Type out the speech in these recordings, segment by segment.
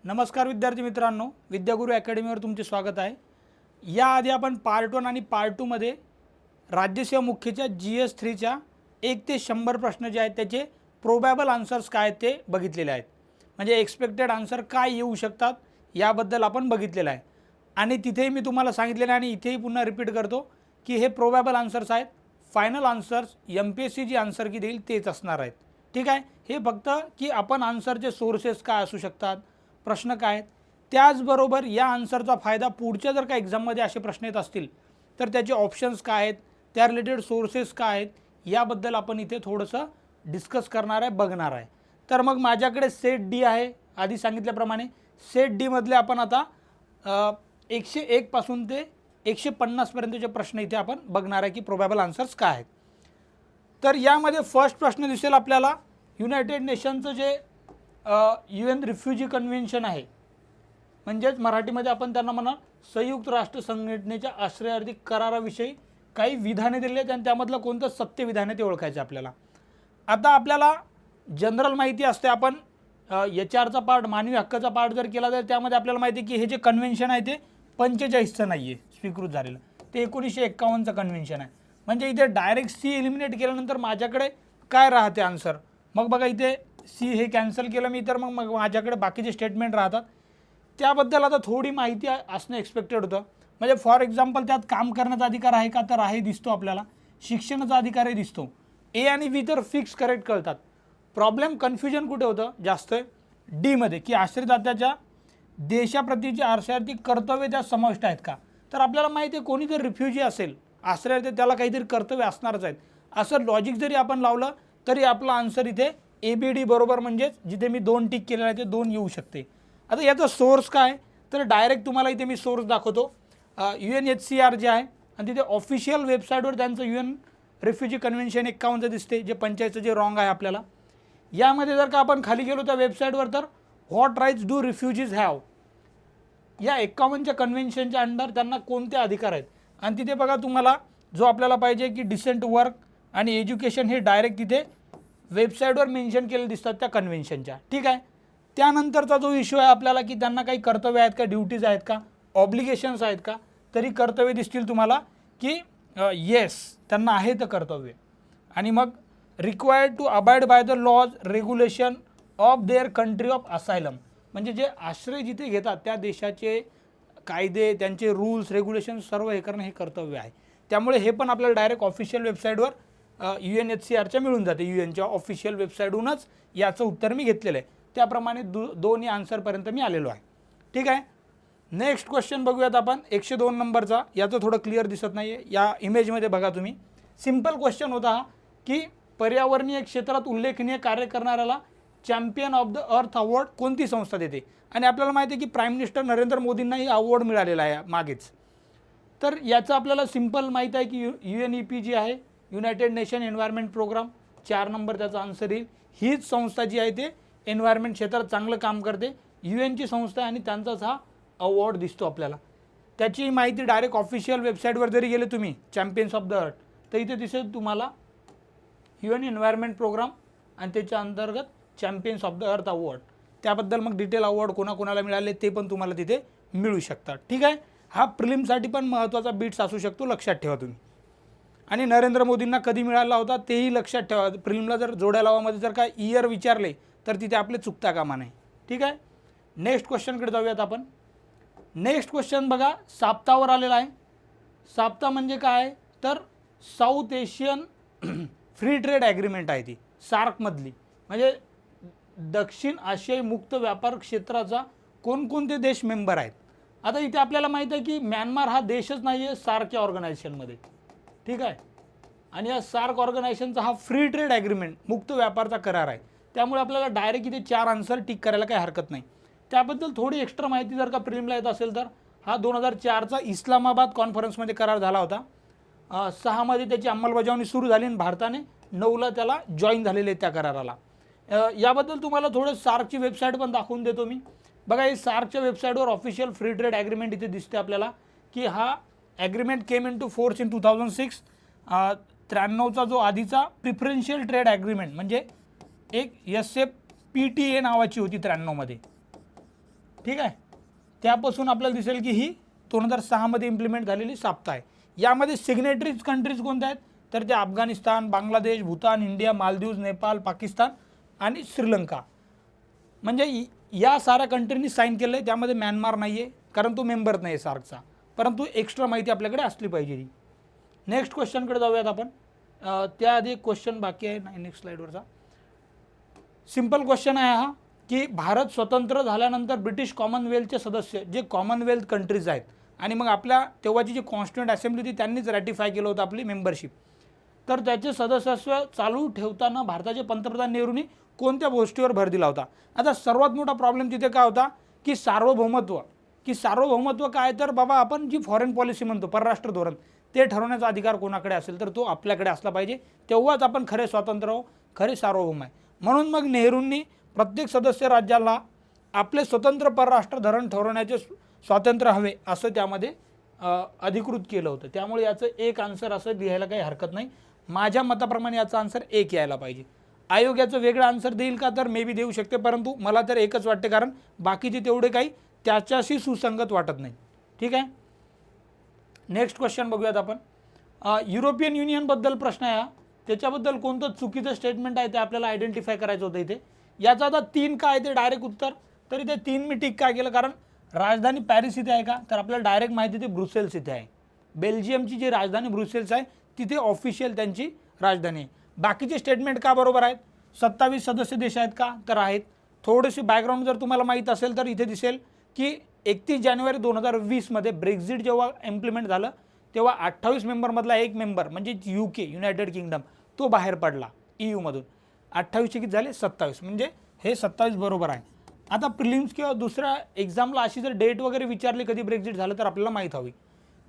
नमस्कार विद्यार्थी मित्रांनो, विद्यागुरु अकॅडमीवर तुमचे स्वागत आहे। याआधी आपण पार्ट 1 आणि पार्ट 2 मध्ये राज्यसेवा मुख्यच्या GS3च्या 1 ते 100 प्रश्न जे आहेत त्याचे प्रोबॅबल आन्सर्स काय ते बघितलेले आहेत। म्हणजे एक्सपेक्टेड आन्सर काय येऊ शकतात याबद्दल आपण बघितलेलं आहे। आणि तिथेही मी तुम्हाला सांगितलेलं आणि इथेही पुन्हा रिपीट करतो की हे प्रोबॅबल आन्सर्स आहेत। फायनल आन्सर्स MPSC जी आन्सर की देईल तेच असणार आहेत। ठीक आहे, हे फक्त की आपण आन्सरचे सोर्सेस काय असू शकतात, प्रश्न काय आहेत, त्याचबरोबर या आन्सरचा फायदा पुढच्या जर का एक्झाममध्ये असे प्रश्न येत असतील तर त्याचे ऑप्शन्स काय आहेत, त्या रिलेटेड सोर्सेस काय आहेत याबद्दल आपण इथे थोडंसं डिस्कस करणार आहे, बघणार आहे। तर मग माझ्याकडे सेट डी आहे। आधी सांगितल्याप्रमाणे सेट डी मधले आपण आता 101 पासून ते 150 पर्यंतचे प्रश्न इथे आपण बघणार आहे की प्रोबॅबल आन्सर्स काय आहेत। तर यामध्ये फर्स्ट प्रश्न दिसेल आपल्याला युनायटेड नेशनचं जे UN रिफ्युजी कन्व्हेन्शन आहे, म्हणजेच मराठीमध्ये आपण त्यांना म्हणा संयुक्त राष्ट्र संघटनेच्या आश्रयार्थी कराराविषयी काही विधाने दिली आहेत आणि त्यामधलं कोणतं सत्य विधान आहे ते ओळखायचं आपल्याला। आता आपल्याला जनरल माहिती असते, आपण HR पार्ट मानवी हक्काचा पार्ट जर केला तर त्यामध्ये आपल्याला माहिती आहे की हे जे कन्व्हेन्शन आहे ते 45चं नाही आहे स्वीकृत झालेलं, ते 1951चं कन्व्हेन्शन आहे। म्हणजे इथे डायरेक्ट सी एलिमिनेट केल्यानंतर माझ्याकडे काय राहते आन्सर। मग बघा इथे सी हे कॅन्सल केलं मी तर मग माझ्याकडे बाकीचे स्टेटमेंट राहतात, त्याबद्दल आता थोडी माहिती असणं एक्सपेक्टेड होतं। म्हणजे फॉर एक्झाम्पल त्यात काम करण्याचा अधिकार आहे का, तर आहे दिसतो आपल्याला। शिक्षणाचा अधिकारही दिसतो। ए आणि बी तर फिक्स करेक्ट कळतात। प्रॉब्लेम कन्फ्युजन कुठे होतं जास्त डी मध्ये की आश्रयदात्याच्या देशाप्रतीचे आश्रयार्थी कर्तव्य त्यात समाविष्ट आहेत का। तर आपल्याला माहिती आहे कोणी जर रिफ्युजी असेल आश्रयार्थी त्याला काहीतरी कर्तव्य असणारच आहेत, असं लॉजिक जरी आपण लावलं तरी आपला आन्सर इथे ABD बरोबर, म्हणजेच जिथे मी 2 टिक केलेलं आहे ते 2 येऊ शकते। आता याचा सोर्स काय, तर डायरेक्ट तुम्हाला इथे मी सोर्स दाखवतो। UNHCR जे आहे आणि तिथे ऑफिशियल वेबसाईटवर त्यांचं UN रिफ्युजी कन्व्हेन्शन 51 दिसते, जे 45चं जे रॉंग आहे आपल्याला। यामध्ये जर का आपण खाली गेलो त्या वेबसाईटवर तर व्हॉट राईट्स डू रिफ्युजीज हॅव, या 51च्या कन्व्हेन्शनच्या अंडर त्यांना कोणते अधिकार आहेत। आणि तिथे बघा तुम्हाला जो आपल्याला पाहिजे की डिसेंट वर्क आणि एज्युकेशन हे डायरेक्ट तिथे वेबसाईटवर मेन्शन केले दिसतात त्या कन्व्हेन्शनच्या। ठीक आहे, त्यानंतरचा जो इश्यू आहे आपल्याला की त्यांना काही कर्तव्य आहेत का, ड्युटीज आहेत का, ऑब्लिगेशन्स आहेत का, तरी कर्तव्य दिसतील तुम्हाला की येस त्यांना आहे तर कर्तव्य। आणि मग required to abide by the laws regulation of their country of asylum, म्हणजे जे आश्रय जिथे घेतात त्या देशाचे कायदे, त्यांचे रूल्स रेग्युलेशन सर्व हे करणं हे कर्तव्य आहे। त्यामुळे हे पण आपल्याला डायरेक्ट ऑफिशियल वेबसाईटवर UNHCRच्या मिळून जाते। UNच्या ऑफिशियल वेबसाईटहूनच याचं उत्तर मी घेतलेलं आहे, त्याप्रमाणे दोन्ही आन्सरपर्यंत मी आलेलो आहे। ठीक आहे, नेक्स्ट क्वेश्चन बघूयात आपण 102 नंबरचा। याचं थोडं क्लिअर दिसत नाही आहे, या इमेजमध्ये बघा तुम्ही। सिम्पल क्वेश्चन होता हा की पर्यावरणीय क्षेत्रात उल्लेखनीय कार्य करणाऱ्याला champion of the earth award कोणती संस्था देते। आणि आपल्याला माहिती आहे की प्राईम मिनिस्टर नरेंद्र मोदींनाही अवॉर्ड मिळालेला आहे मागेच। तर याचं आपल्याला सिम्पल माहीत आहे की UNEP जी आहे, united nation environment programme, 4 number त्याचा आन्सर येईल। हीच संस्था जी आहे ते एन्व्हायरमेंट क्षेत्रात चांगलं काम करते, UN ची संस्था आहे आणि त्यांचाच हा अवॉर्ड दिसतो आपल्याला। त्याची माहिती डायरेक्ट ऑफिशियल वेबसाईटवर जरी गेले तुम्ही चॅम्पियन्स ऑफ द अर्थ तर इथे दिसेल तुम्हाला UN एन्व्हायरमेंट प्रोग्राम आणि त्याच्या अंतर्गत champions of the earth award, त्याबद्दल मग डिटेल अवॉर्ड कोणाकोणाला मिळाले ते पण तुम्हाला तिथे मिळू शकतात। ठीक आहे, हा प्रिलिमसाठी पण महत्त्वाचा बिट्स असू शकतो, लक्षात ठेवा तुम्ही। आणि नरेंद्र मोदींना कधी मिळाला होता तेही लक्षात ठेवा। प्रिलिमला जर जोड्या लावामध्ये जर काय इयर विचारले तर तिथे आपले चुकता कामा नाही। ठीक आहे, नेक्स्ट क्वेश्चनकडे जाऊयात आपण। नेक्स्ट क्वेश्चन बघा साप्तावर आलेला आहे। साप्ता म्हणजे काय, तर south Asian free trade agreement आहे ती सार्कमधली, म्हणजे दक्षिण आशियाई मुक्त व्यापार क्षेत्राचा कोणकोणते देश मेंबर आहेत। आता इथे आपल्याला माहिती आहे की म्यानमार हा देशच नाही आहे सार्क या ऑर्गनायझेशनमध्ये। ठीक आहे, आणि या सार्क ऑर्गनायझेशनचा हा फ्री ट्रेड ॲग्रीमेंट मुक्त व्यापारचा करार आहे, त्यामुळे आपल्याला डायरेक्ट इथे 4 आन्सर टिक करायला काही हरकत नाही। त्याबद्दल थोडी एक्स्ट्रा माहिती जर का प्रिलिमला येत असेल तर हा 2004चा इस्लामाबाद कॉन्फरन्समध्ये करार झाला होता। 6 मध्ये त्याची अंमलबजावणी सुरू झाली आणि भारताने 9ला त्याला जॉईन झालेले त्या कराराला। याबद्दल तुम्हाला थोडं सार्कची वेबसाईट पण दाखवून देतो मी। बघा हे सार्कच्या वेबसाईटवर ऑफिशियल फ्री ट्रेड ॲग्रीमेंट इथे दिसते आपल्याला की हा agreement came into force in 2006। 93चा जो आधीचा प्रिफरन्शियल ट्रेड ॲग्रीमेंट म्हणजे एक SFPTA नावाची होती 93 मध्ये। ठीक आहे. त्यापासून आपल्याला दिसेल की ही 2006 मध्ये इम्प्लिमेंट झालेली साप्ता आहे. यामध्ये सिग्नेटरीज कंट्रीज कोणत्या आहेत तर ते अफगाणिस्तान, बांगलादेश, भूतान, इंडिया, मालदीव, नेपाळ, पाकिस्तान आणि श्रीलंका. म्हणजे या साऱ्या कंट्रीनी साईन केलं आहे. त्यामध्ये म्यानमार नाही आहे कारण तो मेंबर नाही आहे सार्कचा, परंतु एक्स्ट्रा माहिती आपल्याकडे असली पाहिजे. नेक्स्ट क्वेश्चनकडे जाऊयात आपण. त्याआधी एक क्वेश्चन बाकी आहे नाही नेक्स्ट स्लाईडवरचा. सिंपल क्वेश्चन आहे हा की भारत स्वतंत्र झाल्यानंतर ब्रिटिश कॉमनवेल्थचे सदस्य जे कॉमनवेल्थ कंट्रीज आहेत आणि मग आपल्या तेव्हाची जी कॉन्स्टिट्यूंट असेंब्ली होती त्यांनीच रॅटिफाय केलं होतं आपली मेंबरशिप. तर त्याचे सदस्यत्व चालू ठेवताना भारताचे पंतप्रधान नेहरूंनी कोणत्या गोष्टीवर भर दिला होता. आता सर्वात मोठा प्रॉब्लेम तिथे काय होता की सार्वभौमत्व काय तर बाबा आपण जी फॉरेन पॉलिसी म्हणतो परराष्ट्र धोरण ते ठरवण्याचा अधिकार कोणाकडे असेल तर तो आपल्याकडे असला पाहिजे. तेव्हाच आपण खरे स्वतंत्र खरे सार्वभौम आहे. म्हणून मग नेहरूंनी प्रत्येक सदस्य राज्याला आपले स्वतंत्र परराष्ट्र धोरण ठरवण्याचे स्वातंत्र्य हवे असं त्यामध्ये अधिकृत केलं होतं. त्यामुळे याचं एक आन्सर असं लिहायला काही हरकत नाही. माझ्या मताप्रमाणे याचा आन्सर एक यायला पाहिजे. आयोग याचं वेगळं आन्सर देईल का तर मे बी देऊ शकते, परंतु मला तर एकच वाटते कारण बाकीचे तेवढे काही त्याच्याशी सुसंगत वाटत नाही. ठीक आहे. नेक्स्ट क्वेश्चन बघूयात आपण. युरोपियन युनियनबद्दल प्रश्न आहे. त्याच्याबद्दल कोणतं चुकीचं स्टेटमेंट आहे ते आपल्याला आयडेंटिफाय करायचं होतं इथे. याचा आता 3 काय ते डायरेक्ट उत्तर, तर इथे 3 मी टिक काय केलं कारण राजधानी पॅरिस इथे आहे का तर आपल्याला डायरेक्ट माहिती ते ब्रुसेल्स इथे आहे. बेल्जियमची जी राजधानी ब्रुसेल्स आहे तिथे ऑफिशियल त्यांची राजधानी आहे. बाकीचे स्टेटमेंट का बरोबर आहेत. 27 सदस्य देश आहेत का तर आहेत. थोडीशी बॅकग्राऊंड जर तुम्हाला माहीत असेल तर इथे दिसेल की 31 जानेवारी 2020 मध्ये ब्रेक्झिट जेव्हा इम्प्लिमेंट झालं तेव्हा 28 मेंबरमधला एक मेंबर म्हणजे UK युनायटेड किंगडम तो बाहेर पडला EUमधून. 28 किती झाले 27, म्हणजे हे 27 बरोबर आहे. आता प्रिलिम्स किंवा दुसऱ्या एक्झामला अशी जर डेट वगैरे विचारली कधी ब्रेक्झिट झालं तर आपल्याला माहीत हवी.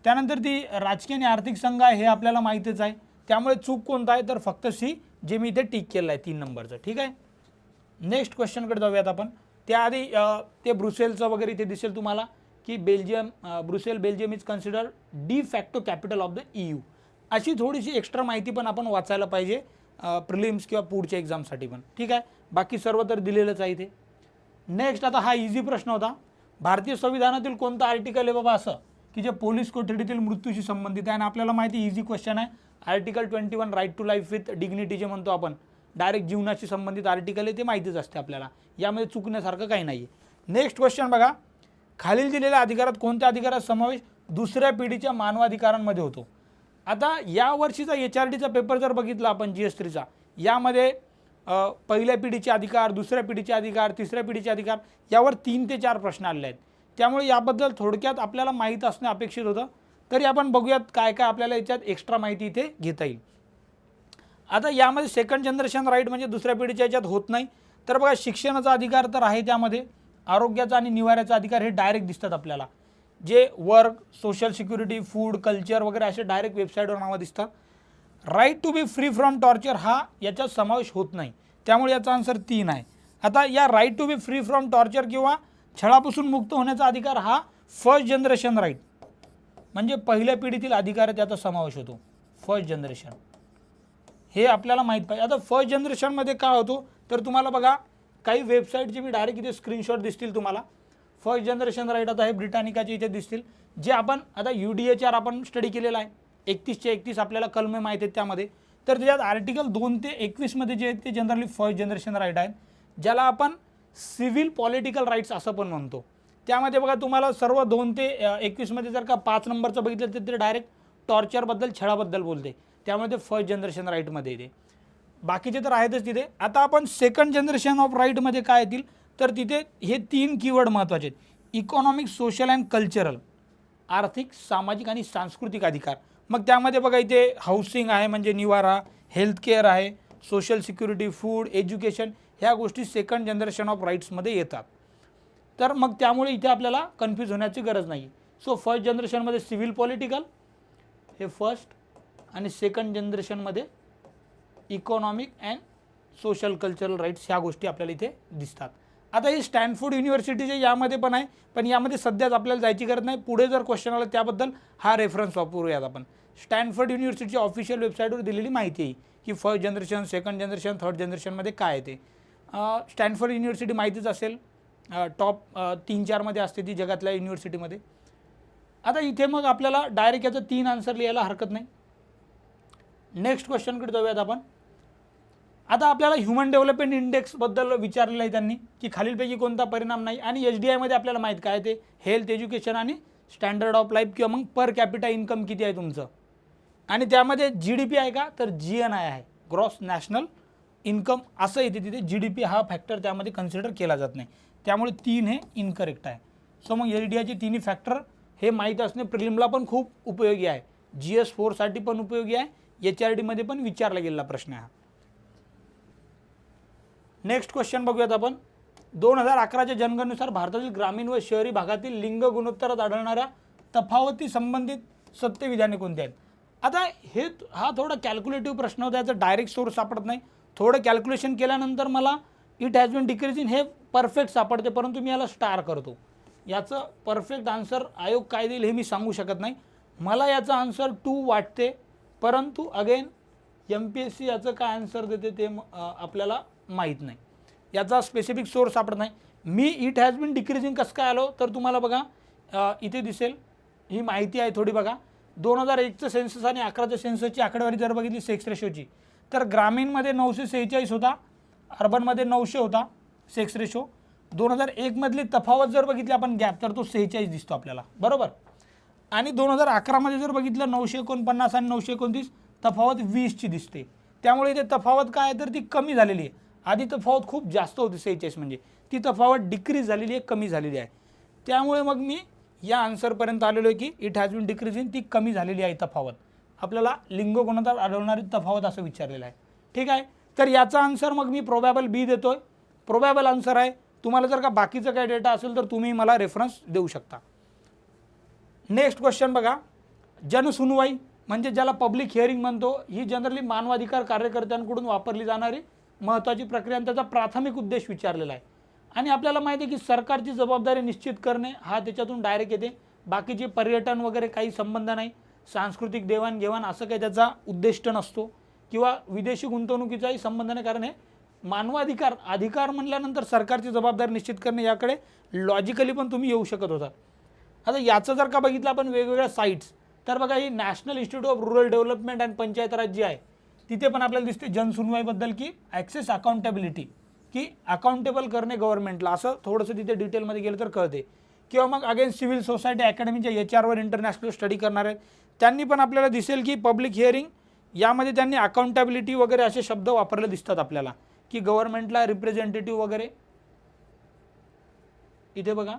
त्यानंतर ती राजकीय आणि आर्थिक संघ आहे हे आपल्याला माहीतच आहे. त्यामुळे चूक कोणता आहे तर फक्त C जे मी इथे टिक केलं आहे 3 नंबरचं. ठीक आहे. नेक्स्ट क्वेश्चनकडे जाऊयात आपण. त्याआधी ते ब्रुसेलचं वगैरे इथे दिसेल तुम्हाला की Brussels Belgium is consider D facto capital of the EU. अशी थोडीशी एक्स्ट्रा माहिती पण आपण वाचायला पाहिजे प्रिलिम्स किंवा पुढच्या एक्झामसाठी पण. ठीक आहे. बाकी सर्व तर दिलेलंच आहे इथे. नेक्स्ट आता हा इझी प्रश्न होता. भारतीय संविधानातील कोणतं आर्टिकल आहे बाबा असं की जे पोलीस कोठडीतील मृत्यूशी संबंधित आहे आणि आपल्याला माहिती इझी क्वेश्चन आहे. Article 21 right to life with dignity जे म्हणतो आपण डायरेक्ट जीवनाशी संबंधित आर्टिकल आहे ते माहितीच असते आपल्याला. यामध्ये चुकण्यासारखं काही नाही आहे. नेक्स्ट क्वेश्चन बघा. खालील दिलेल्या अधिकारात कोणत्या अधिकारात समावेश दुसऱ्या पिढीच्या मानवाधिकारांमध्ये होतो. आता या वर्षीचा HRDचा पेपर जर बघितला आपण GS3चा यामध्ये पहिल्या पिढीचे अधिकार, दुसऱ्या पिढीचे अधिकार, तिसऱ्या पिढीचे अधिकार यावर 3 ते 4 प्रश्न आलेले आहेत. त्यामुळे याबद्दल थोडक्यात आपल्याला माहीत असणे अपेक्षित होतं. तरी आपण बघूयात काय काय आपल्याला याच्यात एक्स्ट्रा माहिती इथे घेता येईल. आता यामध्ये सेकंड जनरेशन राईट म्हणजे दुसऱ्या पिढीच्या याच्यात होत नाही. तर बघा शिक्षणाचा अधिकार तर आहे, त्यामध्ये आरोग्याचा आणि निवाऱ्याचा अधिकार हे डायरेक्ट दिसतात आपल्याला. जे work, social security, food, culture वगैरे असे डायरेक्ट वेबसाईटवर नावं दिसतात. Right to be free from torture हा याच्यात समावेश होत नाही. त्यामुळे याचा आन्सर 3 आहे. आता या right to be free from torture किंवा छळापासून मुक्त होण्याचा अधिकार हा फर्स्ट जनरेशन राईट म्हणजे पहिल्या पिढीतील अधिकार त्याचा समावेश होतो. फर्स्ट जनरेशन हे आपल्याला माहीत पाहिजे. आता फर्स्ट जनरेशनमध्ये काय होतो तर तुम्हाला बघा काही वेबसाईटचे मी डायरेक्ट इथे स्क्रीनशॉट दिसतील तुम्हाला. फर्स्ट जनरेशन राईट आता हे ब्रिटानिकाचे इथे दिसतील जे आपण आता UDHR आपण स्टडी केलेला आहे. 31चे 31 आपल्याला कलमे माहीत आहेत त्यामध्ये. तर त्याच्यात आर्टिकल 2 ते 21 मध्ये जे आहेत ते जनरली फर्स्ट जनरेशन राईट आहेत, ज्याला आपण सिव्हिल पॉलिटिकल राईट्स असं पण म्हणतो. त्यामध्ये बघा तुम्हाला सर्व 2 ते 21 मध्ये जर का 5 नंबरचं बघितलं तर ते डायरेक्ट टॉर्चरबद्दल छळाबद्दल बोलते. त्यामुळे ते फर्स्ट जनरेशन राईटमध्ये येते. बाकीचे तर आहेतच तिथे. आता आपण सेकंड जनरेशन ऑफ राईटमध्ये काय येतील तर तिथे हे 3 कीवर्ड महत्त्वाचे आहेत. इकॉनॉमिक, सोशल अँड कल्चरल आर्थिक, सामाजिक आणि सांस्कृतिक अधिकार. मग त्यामध्ये बघा इथे हाऊसिंग आहे म्हणजे निवारा, हेल्थकेअर आहे, सोशल सिक्युरिटी, फूड, एज्युकेशन ह्या गोष्टी सेकंड जनरेशन ऑफ राईट्समध्ये येतात. तर मग त्यामुळे इथे आपल्याला कन्फ्यूज होण्याची गरज नाही. सो फर्स्ट जनरेशनमध्ये सिव्हिल पॉलिटिकल हे फर्स्ट आणि सेकंड जनरेशनमध्ये economic and social cultural rights ह्या गोष्टी आपल्याला इथे दिसतात. आता हे स्टॅनफोर्ड युनिव्हर्सिटीचे यामध्ये पण आहे, पण यामध्ये सध्याच आपल्याला जायची गरज नाही. पुढे जर क्वेश्चन आला त्याबद्दल हा रेफरन्स वापरूयात आपण. स्टॅनफोर्ड युनिव्हर्सिटीच्या ऑफिशियल वेबसाईटवर दिलेली माहिती आहे की first generation, second generation, third जनरेशनमध्ये काय आहे ते. स्टॅनफोर्ड युनिव्हर्सिटी माहितीच असेल टॉप 3-4मध्ये असते ती जगातल्या युनिव्हर्सिटीमध्ये. आता इथे मग आपल्याला डायरेक्ट याचं 3 आन्सर लिहायला हरकत नाही. नेक्स्ट क्वेश्चनकडे जाऊयात आपण. आता आपल्याला ह्युमन डेव्हलपमेंट इंडेक्सबद्दल विचारलेलं आहे त्यांनी की खालीलपैकी कोणता परिणाम नाही, आणि HDIमध्ये आपल्याला माहीत काय ते हेल्थ, एज्युकेशन आणि स्टँडर्ड ऑफ लाईफ किंवा मग पर कॅपिटा इन्कम किती आहे तुमचं, आणि त्यामध्ये GDP आहे का, तर GNI आहे, ग्रॉस नॅशनल इन्कम असं येते तिथे. GDP हा फॅक्टर त्यामध्ये कन्सिडर केला जात नाही, त्यामुळे 3 हे इनकरेक्ट आहे. सो मग LDIचे तिन्ही फॅक्टर हे माहीत असणे प्रिलिमला पण खूप उपयोगी आहे, GS4 साठी पण उपयोगी आहे, HRDमध्ये पण विचारला गेलेला प्रश्न आहे. नेक्स्ट क्वेश्चन बघूयात आपण. 2011च्या जनगणनेनुसार भारतातील ग्रामीण व शहरी भागातील लिंग गुणोत्तरात आढळणाऱ्या तफावती संबंधित सत्य विधाने कोणती आहेत. आता हा थोडा कॅल्क्युलेटिव्ह प्रश्न होता, याचा डायरेक्ट सोर्स सापडत नाही. थोडं कॅल्क्युलेशन केल्यानंतर मला इट हॅज बीन डिक्रीजिंग हे परफेक्ट सापडते, परंतु मी याला स्टार करतो. याचं परफेक्ट आन्सर आयोग काय देईल हे मी सांगू शकत नाही. मला याचा आन्सर 2 वाटते, परंतु अगेन MPSC याचं काय आन्सर देते ते आपल्याला माहीत नाही, याचा स्पेसिफिक सोर्स सापडत नाही. मी इट हॅज बीन डिक्रीजिंग कसं काय आलो तर तुम्हाला बघा इथे दिसेल, ही माहिती आहे थोडी बघा. 2001चं सेन्सस आणि 11च्या सेन्ससची आकडेवारी जर बघितली सेक्स रेशोची, तर ग्रामीणमध्ये 946 होता, अर्बनमध्ये 900 होता सेक्स रेशो. 2001मधली तफावत जर बघितली आपण गॅप, तर तो 46 दिसतो आपल्याला, बरोबर. आणि 2011मध्ये जर बघितलं 949 आणि 929 तफावत 20ची दिसते. त्यामुळे इथे तफावत काय आहे तर ती कमी झालेली आहे. आधी तफावत खूप जास्त होती 46, म्हणजे ती तफावत डिक्रीज झालेली आहे, कमी झालेली आहे. त्यामुळे मग मी या आन्सरपर्यंत आलेलो आहे की इट हॅज बीन डिक्रीजिंग, ती कमी झालेली आहे तफावत. आपल्याला लिंग गुणोत्तर आढळणारी तफावत असं विचारलेलं आहे. ठीक आहे, तर याचा आन्सर मग मी प्रोबॅबल B देतोय. प्रोबॅबल आन्सर आहे. तुम्हाला जर का बाकीचं काही डेटा असेल तर तुम्ही मला रेफरन्स देऊ शकता. नेक्स्ट क्वेश्चन बघा. जनसुनवाई म्हणजे ज्याला पब्लिक हिअरिंग म्हणतो, ही जनरली मानवाधिकार कार्यकर्त्यांकडून वापरली जाणारी महत्त्वाची प्रक्रिया आणि त्याचा प्राथमिक उद्देश विचारलेला आहे. आणि आपल्याला माहिती आहे की सरकारची जबाबदारी निश्चित करणे हा त्याच्यातून डायरेक्ट येते. बाकीचे पर्यटन वगैरे काही संबंध नाही, सांस्कृतिक देवाणघेवाण असं काही त्याचा उद्दिष्ट नसतो, किंवा विदेशी गुंतवणुकीचाही संबंध नाही, कारण हे अधिकार म्हणल्यानंतर सरकारची जबाबदारी निश्चित करणे याकडे लॉजिकली पण तुम्ही येऊ शकत होता. आता याचं जर का बघितलं आपण वेगवेगळ्या साईट्स, तर बघा ही National Institute of Rural Development and Panchayat Raj ji आहे, तिथे पण आपल्याला दिसते जनसुनवाईबद्दल की ॲक्सेस अकाउंटेबिलिटी, की अकाउंटेबल करणे गव्हर्नमेंटला, असं थोडंसं तिथे डिटेलमध्ये गेलं तर कळते. किंवा मग अगेन सिव्हिल सोसायटी अकॅडमीच्या HR वर इंटरनॅशनल स्टडी करणार आहेत, त्यांनी पण आपल्याला दिसेल की पब्लिक हिअरिंग यामध्ये त्यांनी अकाउंटेबिलिटी वगैरे असे शब्द वापरले दिसतात आपल्याला, की गव्हर्नमेंटला रिप्रेझेंटेटिव्ह वगैरे. इथे बघा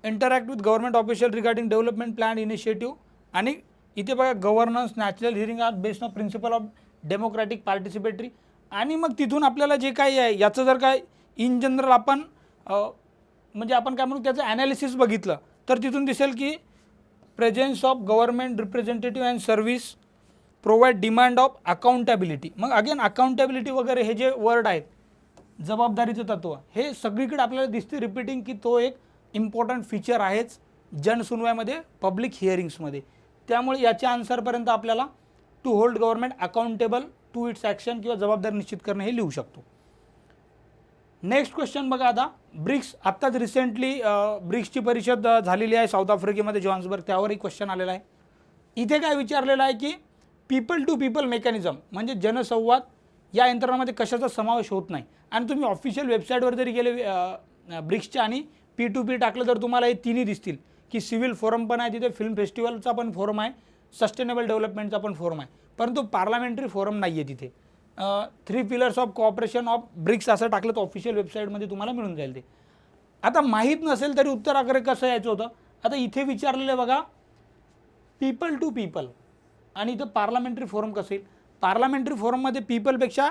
interact with government official regarding development plan initiative, आणि इथे बघा governance natural hearing are based on principle of democratic participatory. आणि मग तिथून आपल्याला जे काही आहे याचं जर काय इन जनरल आपण म्हणजे आपण काय म्हणू त्याचं ॲनालिसिस बघितलं, तर तिथून दिसेल की presence of government representative and service provide demand of accountability. मग अगेन अकाउंटेबिलिटी वगैरे हे जे वर्ड आहेत, जबाबदारीचं तत्व, हे सगळीकडे आपल्याला दिसते रिपीटिंग, की तो एक इम्पॉर्टंट फीचर आहेच जनसुनवाईमध्ये, पब्लिक हिअरिंग्समध्ये. त्यामुळे याच्या आन्सरपर्यंत आपल्याला to hold government accountable to its action किंवा जबाबदारी निश्चित करणे हे लिहू शकतो. नेक्स्ट क्वेश्चन बघा. आता ब्रिक्स, आत्ताच रिसेंटली ब्रिक्सची परिषद झालेली आहे साऊथ आफ्रिकेमध्ये जोहान्सबर्ग, त्यावरही क्वेश्चन आलेला आहे. इथे काय विचारलेलं आहे की पीपल टू पीपल मेकॅनिझम म्हणजे जनसंवाद या यंत्रणामध्ये कशाचा समावेश होत नाही. आणि तुम्ही ऑफिशियल वेबसाईटवर जरी गेले ब्रिक्सच्या आणि P2P टाकलं तर तुम्हाला हे तिन्ही दिसतील, की सिव्हिल फोरम पण आहे तिथे, फिल्म फेस्टिवलचा पण फोरम आहे, सस्टेनेबल डेव्हलपमेंटचा पण फोरम आहे, परंतु पार्लमेंटरी फोरम नाही आहे तिथे. 3 pillars of corporation of BRICS असं टाकलं तर ऑफिशियल वेबसाईटमध्ये तुम्हाला मिळून जाईल ते. आता माहीत नसेल तरी उत्तराकडे कसं यायचं होतं. आता इथे विचारलेलं बघा पीपल टू पीपल, आणि इथं पार्लमेंटरी फोरम कसं येईल. पार्लमेंटरी फोरममध्ये पीपलपेक्षा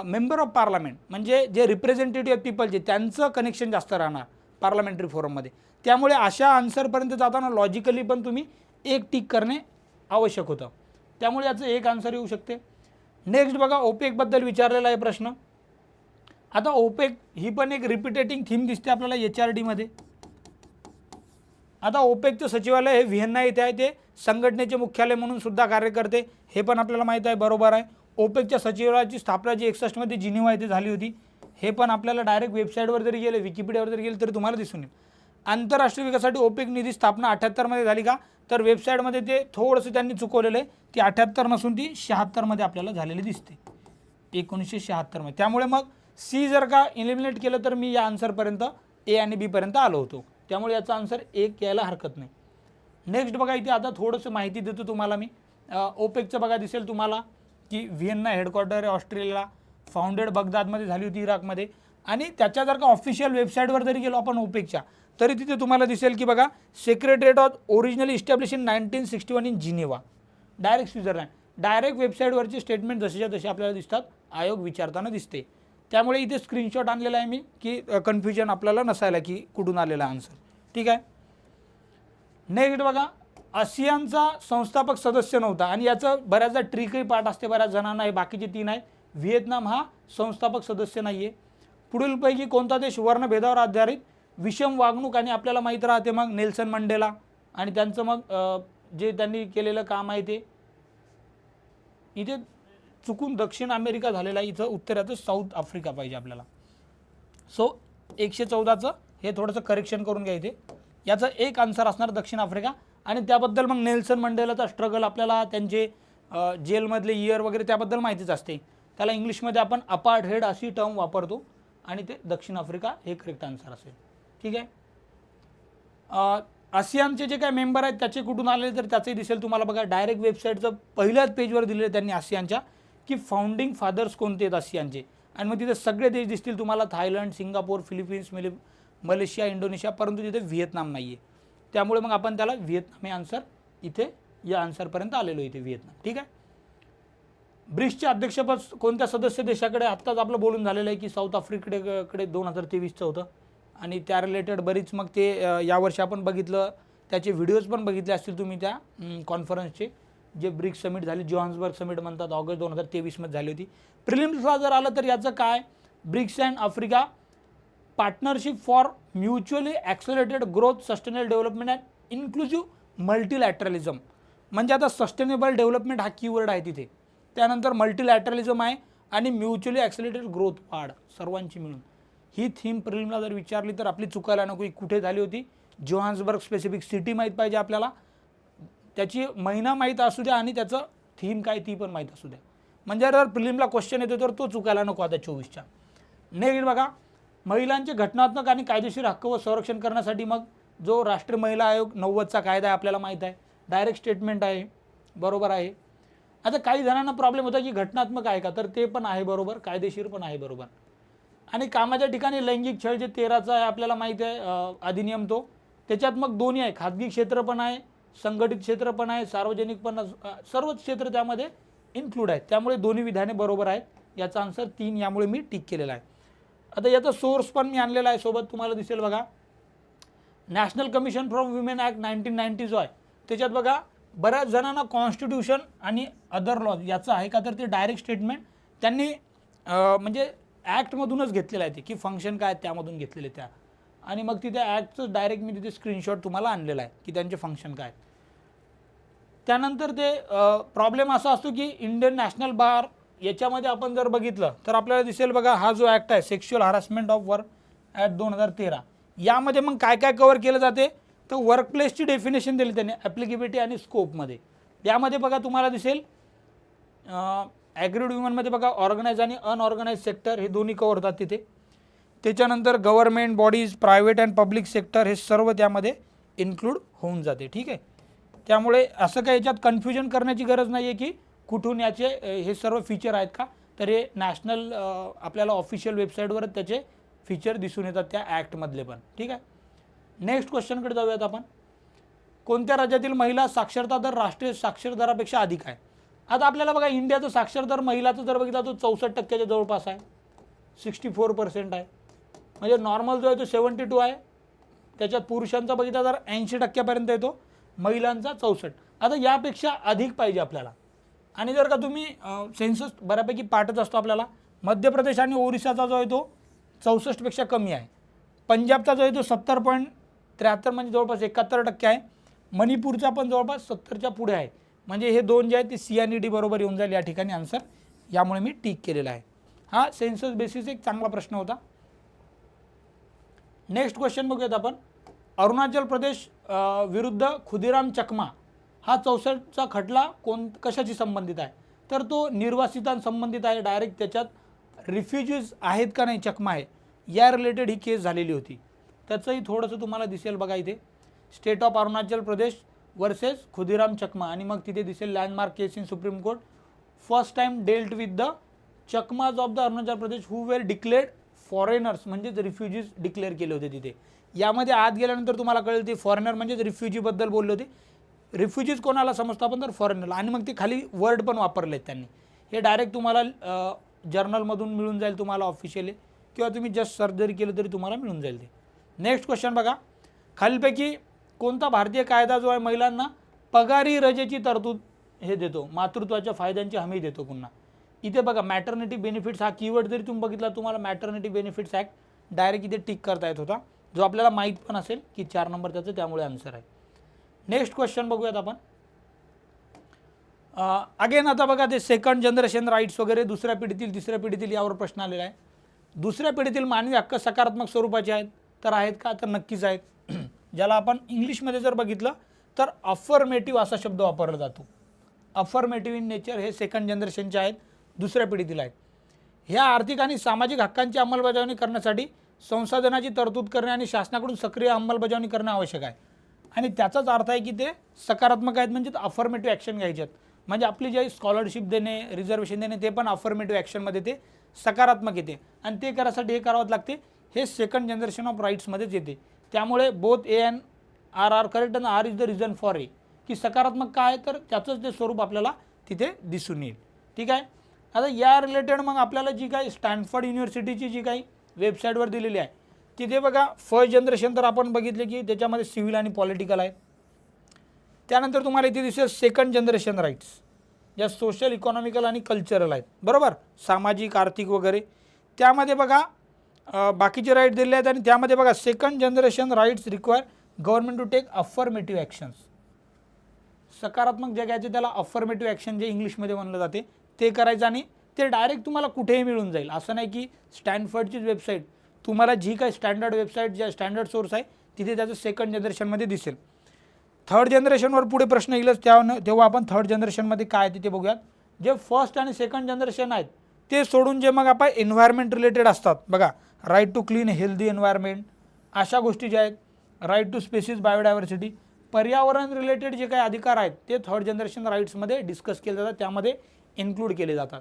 मेंबर ऑफ पार्लमेंट म्हणजे जे रिप्रेझेंटेटिव्ह पीपलचे त्यांचं कनेक्शन जास्त राहणार पार्लमेंटरी फोरममध्ये. त्यामुळे अशा आन्सरपर्यंत जाताना लॉजिकली पण तुम्ही एक टिक करणे आवश्यक होतं. त्यामुळे याचं एक आन्सर येऊ शकते. नेक्स्ट बघा ओपेकबद्दल विचारलेला आहे प्रश्न. आता ओपेक ही पण एक रिपिटेटिंग थीम दिसते आपल्याला HRDमध्ये. आता ओपेकचं सचिवालय हे व्हिएन्ना येथे आहे, ते संघटनेचे मुख्यालय म्हणून सुद्धा कार्य करते, हे पण आपल्याला माहीत आहे, बरोबर आहे. ओपेकच्या सचिवालयाची स्थापना जी 61 मध्ये जिनिव्हा येथे झाली होती. हे पण आपल्याला डायरेक्ट वेबसाईटवर जरी गेले, विकिपीडियावर जरी गेले तरी तुम्हाला दिसून येईल. आंतरराष्ट्रीय विकासासाठी ओपेक निधी स्थापना 78 मध्ये झाली का, तर वेबसाईटमध्ये ते थोडंसं त्यांनी चुकवलेलं आहे. ती 78 नसून ती 76 मध्ये आपल्याला झालेली दिसते, 1976 मध्ये. त्यामुळे मग सी जर का इलिमिनेट केलं तर मी या आन्सरपर्यंत ए आणि बी पर्यंत आलो होतो. त्यामुळे याचा आन्सर एक यायला हरकत नाही. नेक्स्ट बघा, इथे आता थोडंसं माहिती देतो तुम्हाला मी. ओपेकचं बघा दिसेल तुम्हाला की व्हिएन्ना हेडक्वार्टर आहे ऑस्ट्रेलियाला, फाउंडेड बगदादमध्ये झाली होती इराकमध्ये. आणि त्याच्या जर का ऑफिशियल वेबसाईटवर जरी गेलो आपण ओपेकच्या, तरी तिथे तुम्हाला दिसेल की बघा secretariat of originally establish in 1961 in Geneva, direct Switzerland. Direct वेबसाईटवरचे स्टेटमेंट जसेच्या तसे आपल्याला दिसतात, आयोग विचारताना दिसते. त्यामुळे इथे स्क्रीनशॉट आणलेला आहे मी की कन्फ्युजन आपल्याला नसायला की कुठून आलेला आन्सर. ठीक आहे. नेक्स्ट बघा, आसियानचा संस्थापक सदस्य नव्हता आणि याचं बऱ्याचदा ट्रिकही पार्ट असते बऱ्याच जणांना. हे बाकीचे 3 आहेत. व्हिएतनाम हा संस्थापक सदस्य नाही आहे. पुढीलपैकी कोणता देश वर्णभेदावर आधारित विषम वागणूक, आणि आपल्याला माहीत राहते मग नेल्सन मंडेला आणि त्यांचं मग जे त्यांनी केलेलं काम आहे ते इथे चुकून दक्षिण अमेरिका झालेला आहे. इथं उत्तराचं साऊथ आफ्रिका पाहिजे आपल्याला. सो 114चं हे थोडंसं करेक्शन करून घ्या. इथे याचं एक आन्सर असणार दक्षिण आफ्रिका. आणि त्याबद्दल मग नेल्सन मंडेलाचा स्ट्रगल आपल्याला त्यांचे जेलमधले इयर वगैरे त्याबद्दल माहितीच असते. त्याला इंग्लिशमध्ये आपण अपार्टहेड अशी टर्म वापरतो आणि ते दक्षिण आफ्रिका हे करेक्ट आन्सर असेल. ठीक आहे. आसियानचे जे काय मेंबर आहेत त्याचे कुठून आले तर त्याचंही दिसेल तुम्हाला. बघा डायरेक्ट वेबसाईटचं पहिल्याच पेजवर दिलेलं त्यांनी आसियानच्या की फाउंडिंग फादर्स कोणते आहेत आसियानचे. आणि मग तिथे सगळे देश दिसतील तुम्हाला, Thailand, Singapore, Philippines, Malaysia, Indonesia, परंतु तिथे व्हिएतनाम नाही आहे. त्यामुळे मग आपण त्याला व्हिएतनाम हे आन्सर इथे या आन्सरपर्यंत आलेलो इथे व्हिएतनाम. ठीक आहे. ब्रिक्सचे अध्यक्षपद कोणत्या सदस्य देशाकडे, आत्ताच आपलं बोलून झालेलं आहे की साऊथ आफ्रिकेकडे 2023चं होतं. आणि त्या रिलेटेड बरीच मग ते यावर्षी आपण बघितलं, त्याचे व्हिडिओज पण बघितले असतील तुम्ही त्या कॉन्फरन्सचे, जे ब्रिक्स समिट झाली, जोहान्सबर्ग समिट म्हणतात, ऑगस्ट 2023मध्ये झाली होती. प्रिलिम्सला जर आलं तर याचं काय, BRICS and Africa partnership for mutually accelerated growth, sustainable development and inclusive multilateralism. म्हणजे आता सस्टेनेबल डेव्हलपमेंट हा कीवर्ड आहे तिथे, त्यानंतर मल्टीलॅटरलिझम आहे आणि म्युच्युअली ॲक्सलरेटेड ग्रोथ, वाढ सर्वांची मिळून. ही थीम प्रिलिमला जर विचारली तर आपली चुकायला नको, कुठे झाली होती. जोहान्सबर्ग स्पेसिफिक सिटी माहीत पाहिजे आपल्याला, त्याची महिना माहीत असू द्या आणि त्याचं थीम काय ती पण माहीत असू द्या. म्हणजे जर प्रिलिमला क्वेश्चन येतो तर तो चुकायला नको आता 24च्या. नेक्स्ट बघा, महिलांचे घटनात्मक आणि कायदेशीर हक्क व संरक्षण करण्यासाठी मग जो राष्ट्रीय महिला आयोग 90चा कायदा आहे आपल्याला माहीत आहे, डायरेक्ट स्टेटमेंट आहे, बरोबर आहे. आता काही जणांना प्रॉब्लेम होता की घटनात्मक आहे का, तर ते पण आहे बरोबर, कायदेशीर पण आहे बरोबर. आणि कामाच्या ठिकाणी लैंगिक छळ जे 13चा आहे आपल्याला माहीत आहे अधिनियम, तो त्याच्यात मग दोन्ही आहे, खाजगी क्षेत्र पण आहे, संघटित क्षेत्र पण आहे, सार्वजनिक पण, सर्वच क्षेत्र त्यामध्ये इन्क्लूड आहेत. त्यामुळे दोन्ही विधाने बरोबर आहेत. याचा आन्सर 3, यामुळे मी टिक केलेला आहे. आता याचा सोर्स पण मी आणलेला आहे सोबत, तुम्हाला दिसेल बघा. National commission from women act 1990 जो आहे त्याच्यात बघा बऱ्याच जणांना कॉन्स्टिट्यूशन आणि अदर लॉज याचं आहे का, तर ते डायरेक्ट स्टेटमेंट त्यांनी म्हणजे ॲक्टमधूनच घेतलेलं आहे ते, की फंक्शन काय त्यामधून घेतलेले त्या. आणि मग तिथे ॲक्टचं डायरेक्ट मी तिथे स्क्रीनशॉट तुम्हाला आणलेला आहे की त्यांचे फंक्शन काय. त्यानंतर ते प्रॉब्लेम असा असतो की इंडियन नॅशनल बार याच्यामध्ये आपण जर बघितलं तर आपल्याला दिसेल बघा, हा जो ॲक्ट आहे sexual harassment of work act 2013, यामध्ये मग काय काय कव्हर केलं जाते, तर वर्कप्लेसची डेफिनेशन दिली त्यांनी ॲप्लिकेबिलिटी आणि स्कोपमध्ये. यामध्ये बघा तुम्हाला दिसेल ॲग्रीड वुमनमध्ये बघा ऑर्गनाइज आणि अनऑर्गनाइज सेक्टर हे दोन्ही कव्हर होतात तिथे. त्याच्यानंतर government bodies, private and public sector हे सर्व त्यामध्ये इन्क्लूड होऊन जाते. ठीक आहे. त्यामुळे असं काही याच्यात कन्फ्युजन करण्याची गरज नाही आहे की कुठून याचे हे सर्व फीचर आहेत का, तर हे नॅशनल आपल्याला ऑफिशियल वेबसाईटवरच त्याचे फीचर दिसून येतात त्या ॲक्टमधले पण. ठीक आहे. नेक्स्ट क्वेश्चनकडे जाऊयात आपण. कोणत्या राज्यातील महिला साक्षरता दर राष्ट्रीय साक्षर दरापेक्षा अधिक आहे. आता आपल्याला बघा इंडियाचं साक्षर दर महिलाचं जर बघितला तो 64% जवळपास आहे, 64% आहे. म्हणजे नॉर्मल जो आहे तो 72 आहे, त्याच्यात पुरुषांचा बघितला तर 80% येतो, महिलांचा 64. आता यापेक्षा अधिक पाहिजे आपल्याला. आणि जर का तुम्ही सेन्सस बऱ्यापैकी पाठच असतो आपल्याला, मध्य प्रदेश आणि ओरिसाचा जो आहे तो 64पेक्षा कमी आहे, पंजाबचा जो आहे तो 70.73 म्हणजे जवळपास 71% आहे, मणिपूरचा पण जवळपास 70च्या पुढे आहे. म्हणजे हे दोन जे आहेत ते सी आणि डी बरोबर येऊन जाईल या ठिकाणी आन्सर यामुळे मी टिक केलेला आहे. हा सेन्सस बेसिस एक चांगला प्रश्न होता. नेक्स्ट क्वेश्चन बघूयात आपण. अरुणाचल प्रदेश विरुद्ध खुदीराम चकमा हा 64चा खटला कशाशी संबंधित आहे? तर तो निर्वासितांसंबंधित आहे. डायरेक्ट त्याच्यात रिफ्युजीज आहेत का नाही चकमा आहे या रिलेटेड ही केस झालेली होती. त्याचंही थोडंसं तुम्हाला दिसेल बघा इथे, state of Arunachal Pradesh versus Khudiram Chakma, आणि मग तिथे दिसेल landmark case in Supreme Court, first time dealt with the Chakmas of the Arunachal Pradesh who were declared foreigners, म्हणजेच रिफ्युजीज डिक्लेअर केले होते तिथे. यामध्ये आत गेल्यानंतर तुम्हाला कळेल ते फॉरेनर म्हणजेच रिफ्युजीबद्दल बोलले होते. रिफ्युजीज कोणाला समजतो आपण? तर फॉरेनरला. आणि मग ते खाली वर्ड पण वापरलेत त्यांनी. हे डायरेक्ट तुम्हाला जर्नलमधून मिळून जाईल तुम्हाला ऑफिशियली, किंवा तुम्ही जस्ट सर्च जरी केलं तरी तुम्हाला मिळून जाईल ते. नेक्स्ट क्वेश्चन बघा. खालीलपैकी कोणता भारतीय कायदा जो आहे महिलांना पगारी रजेची तरतूद हे देतो, मातृत्वाच्या फायद्यांची हमी देतो? पुन्हा इथे बघा मॅटर्निटी बेनिफिट्स हा कीवर्ड जरी तुम्ही बघितला तुम्हाला मॅटर्निटी बेनिफिट्स ॲक्ट डायरेक्ट इथे टिक करता येत होता, जो आपल्याला माहीत पण असेल की 4 नंबर त्याचं, त्यामुळे आन्सर आहे. नेक्स्ट क्वेश्चन बघूयात आपण. अगेन आता बघा ते सेकंड जनरेशन राईट्स वगैरे दुसऱ्या पिढीतील तिसऱ्या पिढीतील यावर प्रश्न आलेला आहे. दुसऱ्या पिढीतील मानवी हक्क सकारात्मक स्वरूपाचे आहेत तर आहेत का? तर नक्कीच आहेत. ज्याला आपण इंग्लिशमध्ये जर बघितलं तर अफर्मेटिव्ह असा शब्द वापरला जातो. अफर्मेटिव्ह इन नेचर हे सेकंड जनरेशनचे आहेत, दुसऱ्या पिढीतील आहेत. ह्या आर्थिक आणि सामाजिक हक्कांची अंमलबजावणी करण्यासाठी संसाधनाची तरतूद करणे आणि शासनाकडून सक्रिय अंमलबजावणी करणे आवश्यक आहे. आणि त्याचाच अर्थ आहे की ते सकारात्मक आहेत, म्हणजे अफर्मेटिव्ह ॲक्शन घ्यायच्यात. म्हणजे आपली जे स्कॉलरशिप देणे, रिझर्वेशन देणे ते पण अफर्मेटिव्ह ॲक्शनमध्ये ते सकारात्मक येते, आणि ते करायसाठी हे करावंच लागते. हे सेकंड जनरेशन ऑफ राईट्समध्येच येते. त्यामुळे both A and R are correct आणि R is the reason for A, की सकारात्मक काय आहे तर त्याचंच ते स्वरूप आपल्याला तिथे दिसून येईल. ठीक आहे. आता या रिलेटेड मग आपल्याला जी काही स्टॅनफोर्ड युनिव्हर्सिटीची जी काही वेबसाईटवर दिलेली आहे तिथे बघा फर्स्ट जनरेशन तर आपण बघितले की त्याच्यामध्ये सिव्हिल आणि पॉलिटिकल आहे. त्यानंतर तुम्हाला इथे दिसेल सेकंड जनरेशन राईट्स, ज्या सोशल इकॉनॉमिकल आणि कल्चरल आहेत, बरोबर, सामाजिक आर्थिक वगैरे. त्यामध्ये बघा बाकीचे राईट दिले आहेत, आणि त्यामध्ये बघा second generation rights require government to take affirmative actions. सकारात्मक जे घ्यायचे त्याला अफर्मेटिव्ह ॲक्शन जे इंग्लिशमध्ये म्हणलं जाते ते करायचं, आणि ते डायरेक्ट तुम्हाला कुठेही मिळून जाईल. असं नाही की स्टॅनफोर्डचीच वेबसाईट, तुम्हाला जी काही स्टँडर्ड वेबसाईट ज्या स्टँडर्ड सोर्स आहे तिथे त्याचं सेकंड जनरेशनमध्ये दिसेल. थर्ड जनरेशनवर पुढे प्रश्न येईलच, तेव्हा आपण थर्ड जनरेशनमध्ये काय आहे ते बघूयात. जे फर्स्ट आणि सेकंड जनरेशन आहेत ते सोडून जे मग आपण एन्व्हायरमेंट रिलेटेड असतात बघा, right to clean healthy environment, अशा गोष्टी ज्या आहेत, राईट टू स्पेसिस बायोडायव्हर्सिटी, पर्यावरण रिलेटेड जे काही अधिकार आहेत ते थर्ड जनरेशन राईट्समध्ये डिस्कस केले जातात, त्यामध्ये इन्क्लूड केले जातात.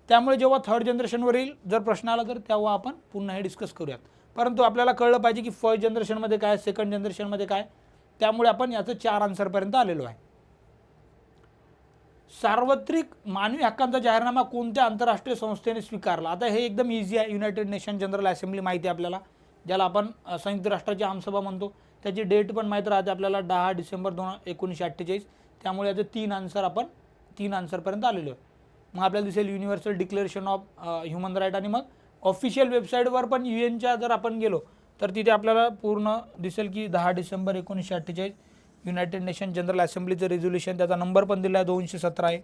त्यामुळे जेव्हा थर्ड जनरेशनवर येईल जर प्रश्न आला तर तेव्हा आपण पुन्हा हे डिस्कस करूयात. परंतु आपल्याला कळलं पाहिजे की फर्स्ट जनरेशनमध्ये काय, सेकंड जनरेशनमध्ये काय, त्यामुळे आपण याचं 4 आन्सरपर्यंत आलेलो आहे. सार्वत्रिक मानवी हक्कांचा जाहीरनामा कोणत्या आंतरराष्ट्रीय संस्थेने स्वीकारला? आता हे एकदम इझी आहे. युनायटेड नेशन जनरल असेंब्ली माहिती आहे आपल्याला, ज्याला आपण संयुक्त राष्ट्राची आमसभा म्हणतो. त्याची डेट पण माहीत राहते आपल्याला, 10 डिसेंबर 1948. त्यामुळे याचे 3 आन्सर आपण 3 आन्सरपर्यंत आलेलो आहे. मग आपल्याला दिसेल universal declaration of human right, आणि मग ऑफिशियल वेबसाईटवर पण UNच्या जर आपण गेलो तर तिथे आपल्याला पूर्ण दिसेल की 10 डिसेंबर 1948 युनायटेड नेशन जनरल असेंब्लीचं रेझोल्युशन, त्याचा नंबर पण दिला आहे 217 आहे.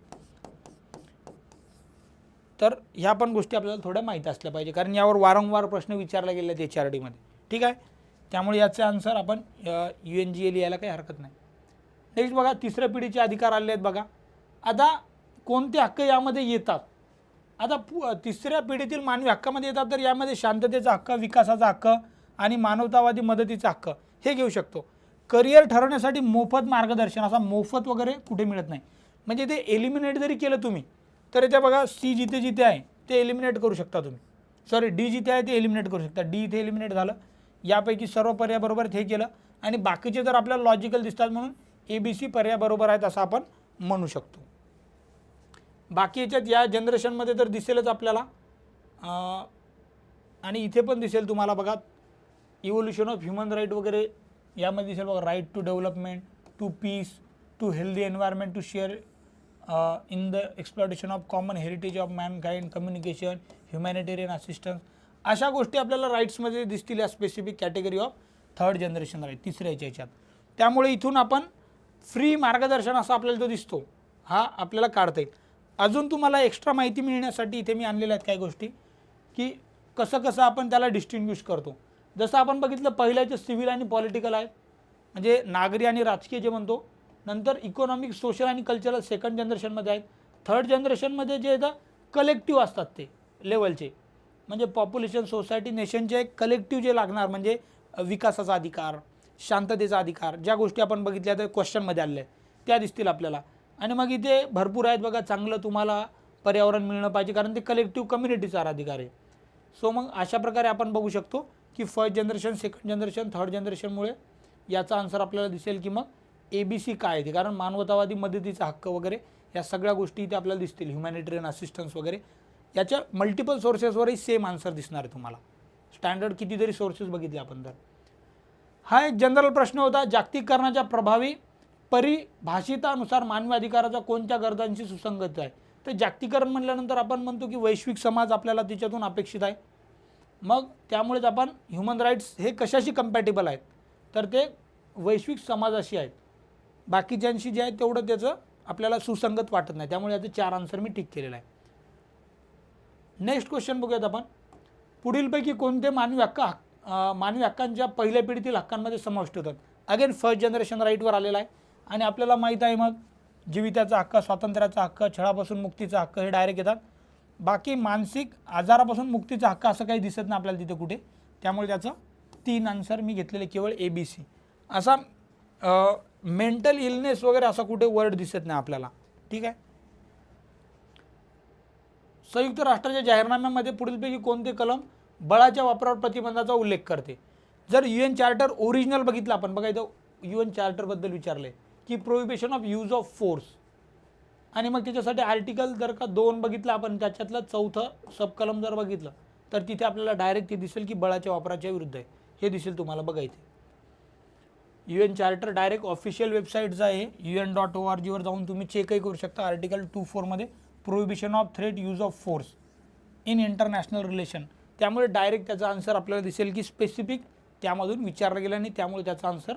तर ह्या पण गोष्टी आपल्याला थोड्या माहीत असल्या पाहिजे, कारण यावर वारंवार प्रश्न विचारला गेले आहेत HRDमध्ये. ठीक आहे. त्यामुळे याचे आन्सर आपण UNGA लिहायला काही हरकत नाही. नेक्स्ट बघा, तिसऱ्या पिढीचे अधिकार आले आहेत बघा. आता कोणते हक्क यामध्ये येतात? आता तिसऱ्या पिढीतील मानवी हक्कामध्ये येतात तर यामध्ये शांततेचा हक्क, विकासाचा हक्क आणि मानवतावादी मदतीचा हक्क हे घेऊ शकतो. करिअर ठरवण्यासाठी मोफत मार्गदर्शन, असा मोफत वगैरे कुठे मिळत नाही. म्हणजे ते एलिमिनेट जरी केलं तुम्ही तर इथे बघा C जिथे जिथे आहे ते एलिमिनेट करू शकता तुम्ही, सॉरी D जिथे आहे ते एलिमिनेट करू शकता. D इथे एलिमिनेट झालं. यापैकी सर्व पर्याय बरोबर हे केलं, आणि बाकीचे जर आपल्याला लॉजिकल दिसतात म्हणून ABC पर्याय बरोबर आहेत असं आपण म्हणू शकतो. बाकी याच्यात या जनरेशनमध्ये तर दिसेलच आपल्याला, आणि इथे पण दिसेल तुम्हाला बघा इव्होल्युशन ऑफ ह्युमन राईट वगैरे यामध्ये दिसेल बघा, right to development, to peace, to healthy environment, to share in the exploitation of common heritage of mankind, communication, humanitarian assistance, अशा गोष्टी आपल्याला राईट्समध्ये दिसतील या specific category of third generation right, तिसऱ्या याच्यात. त्यामुळे इथून आपण फ्री मार्गदर्शन असा आपल्याला जो दिसतो हा आपल्याला काढता येईल. अजून तुम्हाला एक्स्ट्रा माहिती मिळण्यासाठी इथे मी आणलेल्या आहेत काही गोष्टी, की कसं कसं आपण त्याला डिस्टिंग्विश करतो. जसं आपण बघितलं पहिल्याचे सिव्हिल आणि पॉलिटिकल आहेत, म्हणजे नागरी आणि राजकीय जे म्हणतो. नंतर इकॉनॉमिक, सोशल आणि कल्चरल सेकंड जनरेशनमध्ये आहेत. थर्ड जनरेशनमध्ये जे येतं कलेक्टिव्ह असतात ते लेवलचे, म्हणजे पॉप्युलेशन, सोसायटी, नेशनचे एक कलेक्टिव्ह जे लागणार, म्हणजे विकासाचा अधिकार, शांततेचा अधिकार, ज्या गोष्टी आपण बघितल्या तर क्वेश्चनमध्ये आलेल्या आहेत त्या दिसतील आपल्याला. आणि मग इथे भरपूर आहेत बघा, चांगलं तुम्हाला पर्यावरण मिळणं पाहिजे कारण ते कलेक्टिव्ह कम्युनिटीचा अधिकार आहे. सो मग अशा प्रकारे आपण बघू शकतो की first generation, second generation, third जनरेशनमुळे याचा आन्सर आपल्याला दिसेल की मग ABC काय आहे ते, कारण मानवतावादी मदतीचा हक्क वगैरे या सगळ्या गोष्टी इथे आपल्याला दिसतील, ह्युमॅनिटेरियन असिस्टन्स वगैरे, याच्या मल्टिपल सोर्सेसवरही सेम आन्सर दिसणार आहे तुम्हाला. स्टँडर्ड कितीतरी सोर्सेस बघितले आपण तर. हा एक जनरल प्रश्न होता, जागतिकीकरणाच्या प्रभावी परिभाषितानुसार मानवी अधिकाराचा कोणत्या गरजांशी सुसंगत आहे. तर जागतिकीकरण म्हटल्यानंतर आपण म्हणतो की वैश्विक समाज आपल्याला त्याच्यातून अपेक्षित आहे. मग त्यामुळेच आपण ह्युमन राईट्स हे कशाशी कम्पॅटेबल आहेत, तर ते वैश्विक समाजाशी आहेत. बाकीच्यांशी जे आहे तेवढं त्याचं आपल्याला सुसंगत वाटत नाही, त्यामुळे याचे 4 आन्सर मी टिक केलेला आहे. नेक्स्ट क्वेश्चन बघूयात आपण. पुढीलपैकी कोणते मानवी हक्कांच्या पहिल्या पिढीतील हक्कांमध्ये समाविष्ट होतात. अगेन फर्स्ट जनरेशन राईटवर आलेला आहे आणि आपल्याला माहीत आहे मग जीविताचा हक्क, स्वातंत्र्याचा हक्क, छळापासून मुक्तीचा हक्क हे डायरेक्ट येतात. बाकी मानसिक आजारापासून मुक्तीचा हक्क असं काही दिसत नाही आपल्याला तिथे कुठे, त्यामुळे त्याचं 3 आन्सर मी घेतलेले केवळ ABC. असा मेंटल इलनेस वगैरे असा कुठे वर्ड दिसत नाही आपल्याला. ठीक आहे. संयुक्त राष्ट्राच्या जाहीरनाम्यामध्ये पुढीलपैकी कोणते कलम बळाच्या वापरावर प्रतिबंधाचा उल्लेख करते. जर UN चार्टर ओरिजिनल बघितलं आपण, बघा इथं UN चार्टरबद्दल विचारलं आहे की prohibition of use of force, आणि मग त्याच्यासाठी आर्टिकल जर का 2 बघितलं आपण, त्याच्यातलं 4थं सबकलम जर बघितलं तर तिथे आपल्याला डायरेक्ट ते दिसेल की बळाच्या वापराच्या विरुद्ध आहे, हे दिसेल तुम्हाला बघा इथे. UN चार्टर डायरेक्ट ऑफिशियल वेबसाईटचं आहे, UN.org वर जाऊन तुम्ही चेकही करू शकता. आर्टिकल 24 मध्ये prohibition of threat use of force in international relation, त्यामुळे डायरेक्ट त्याचा आन्सर आपल्याला दिसेल की स्पेसिफिक त्यामधून विचारलं गेलं आणि त्यामुळे त्याचा आन्सर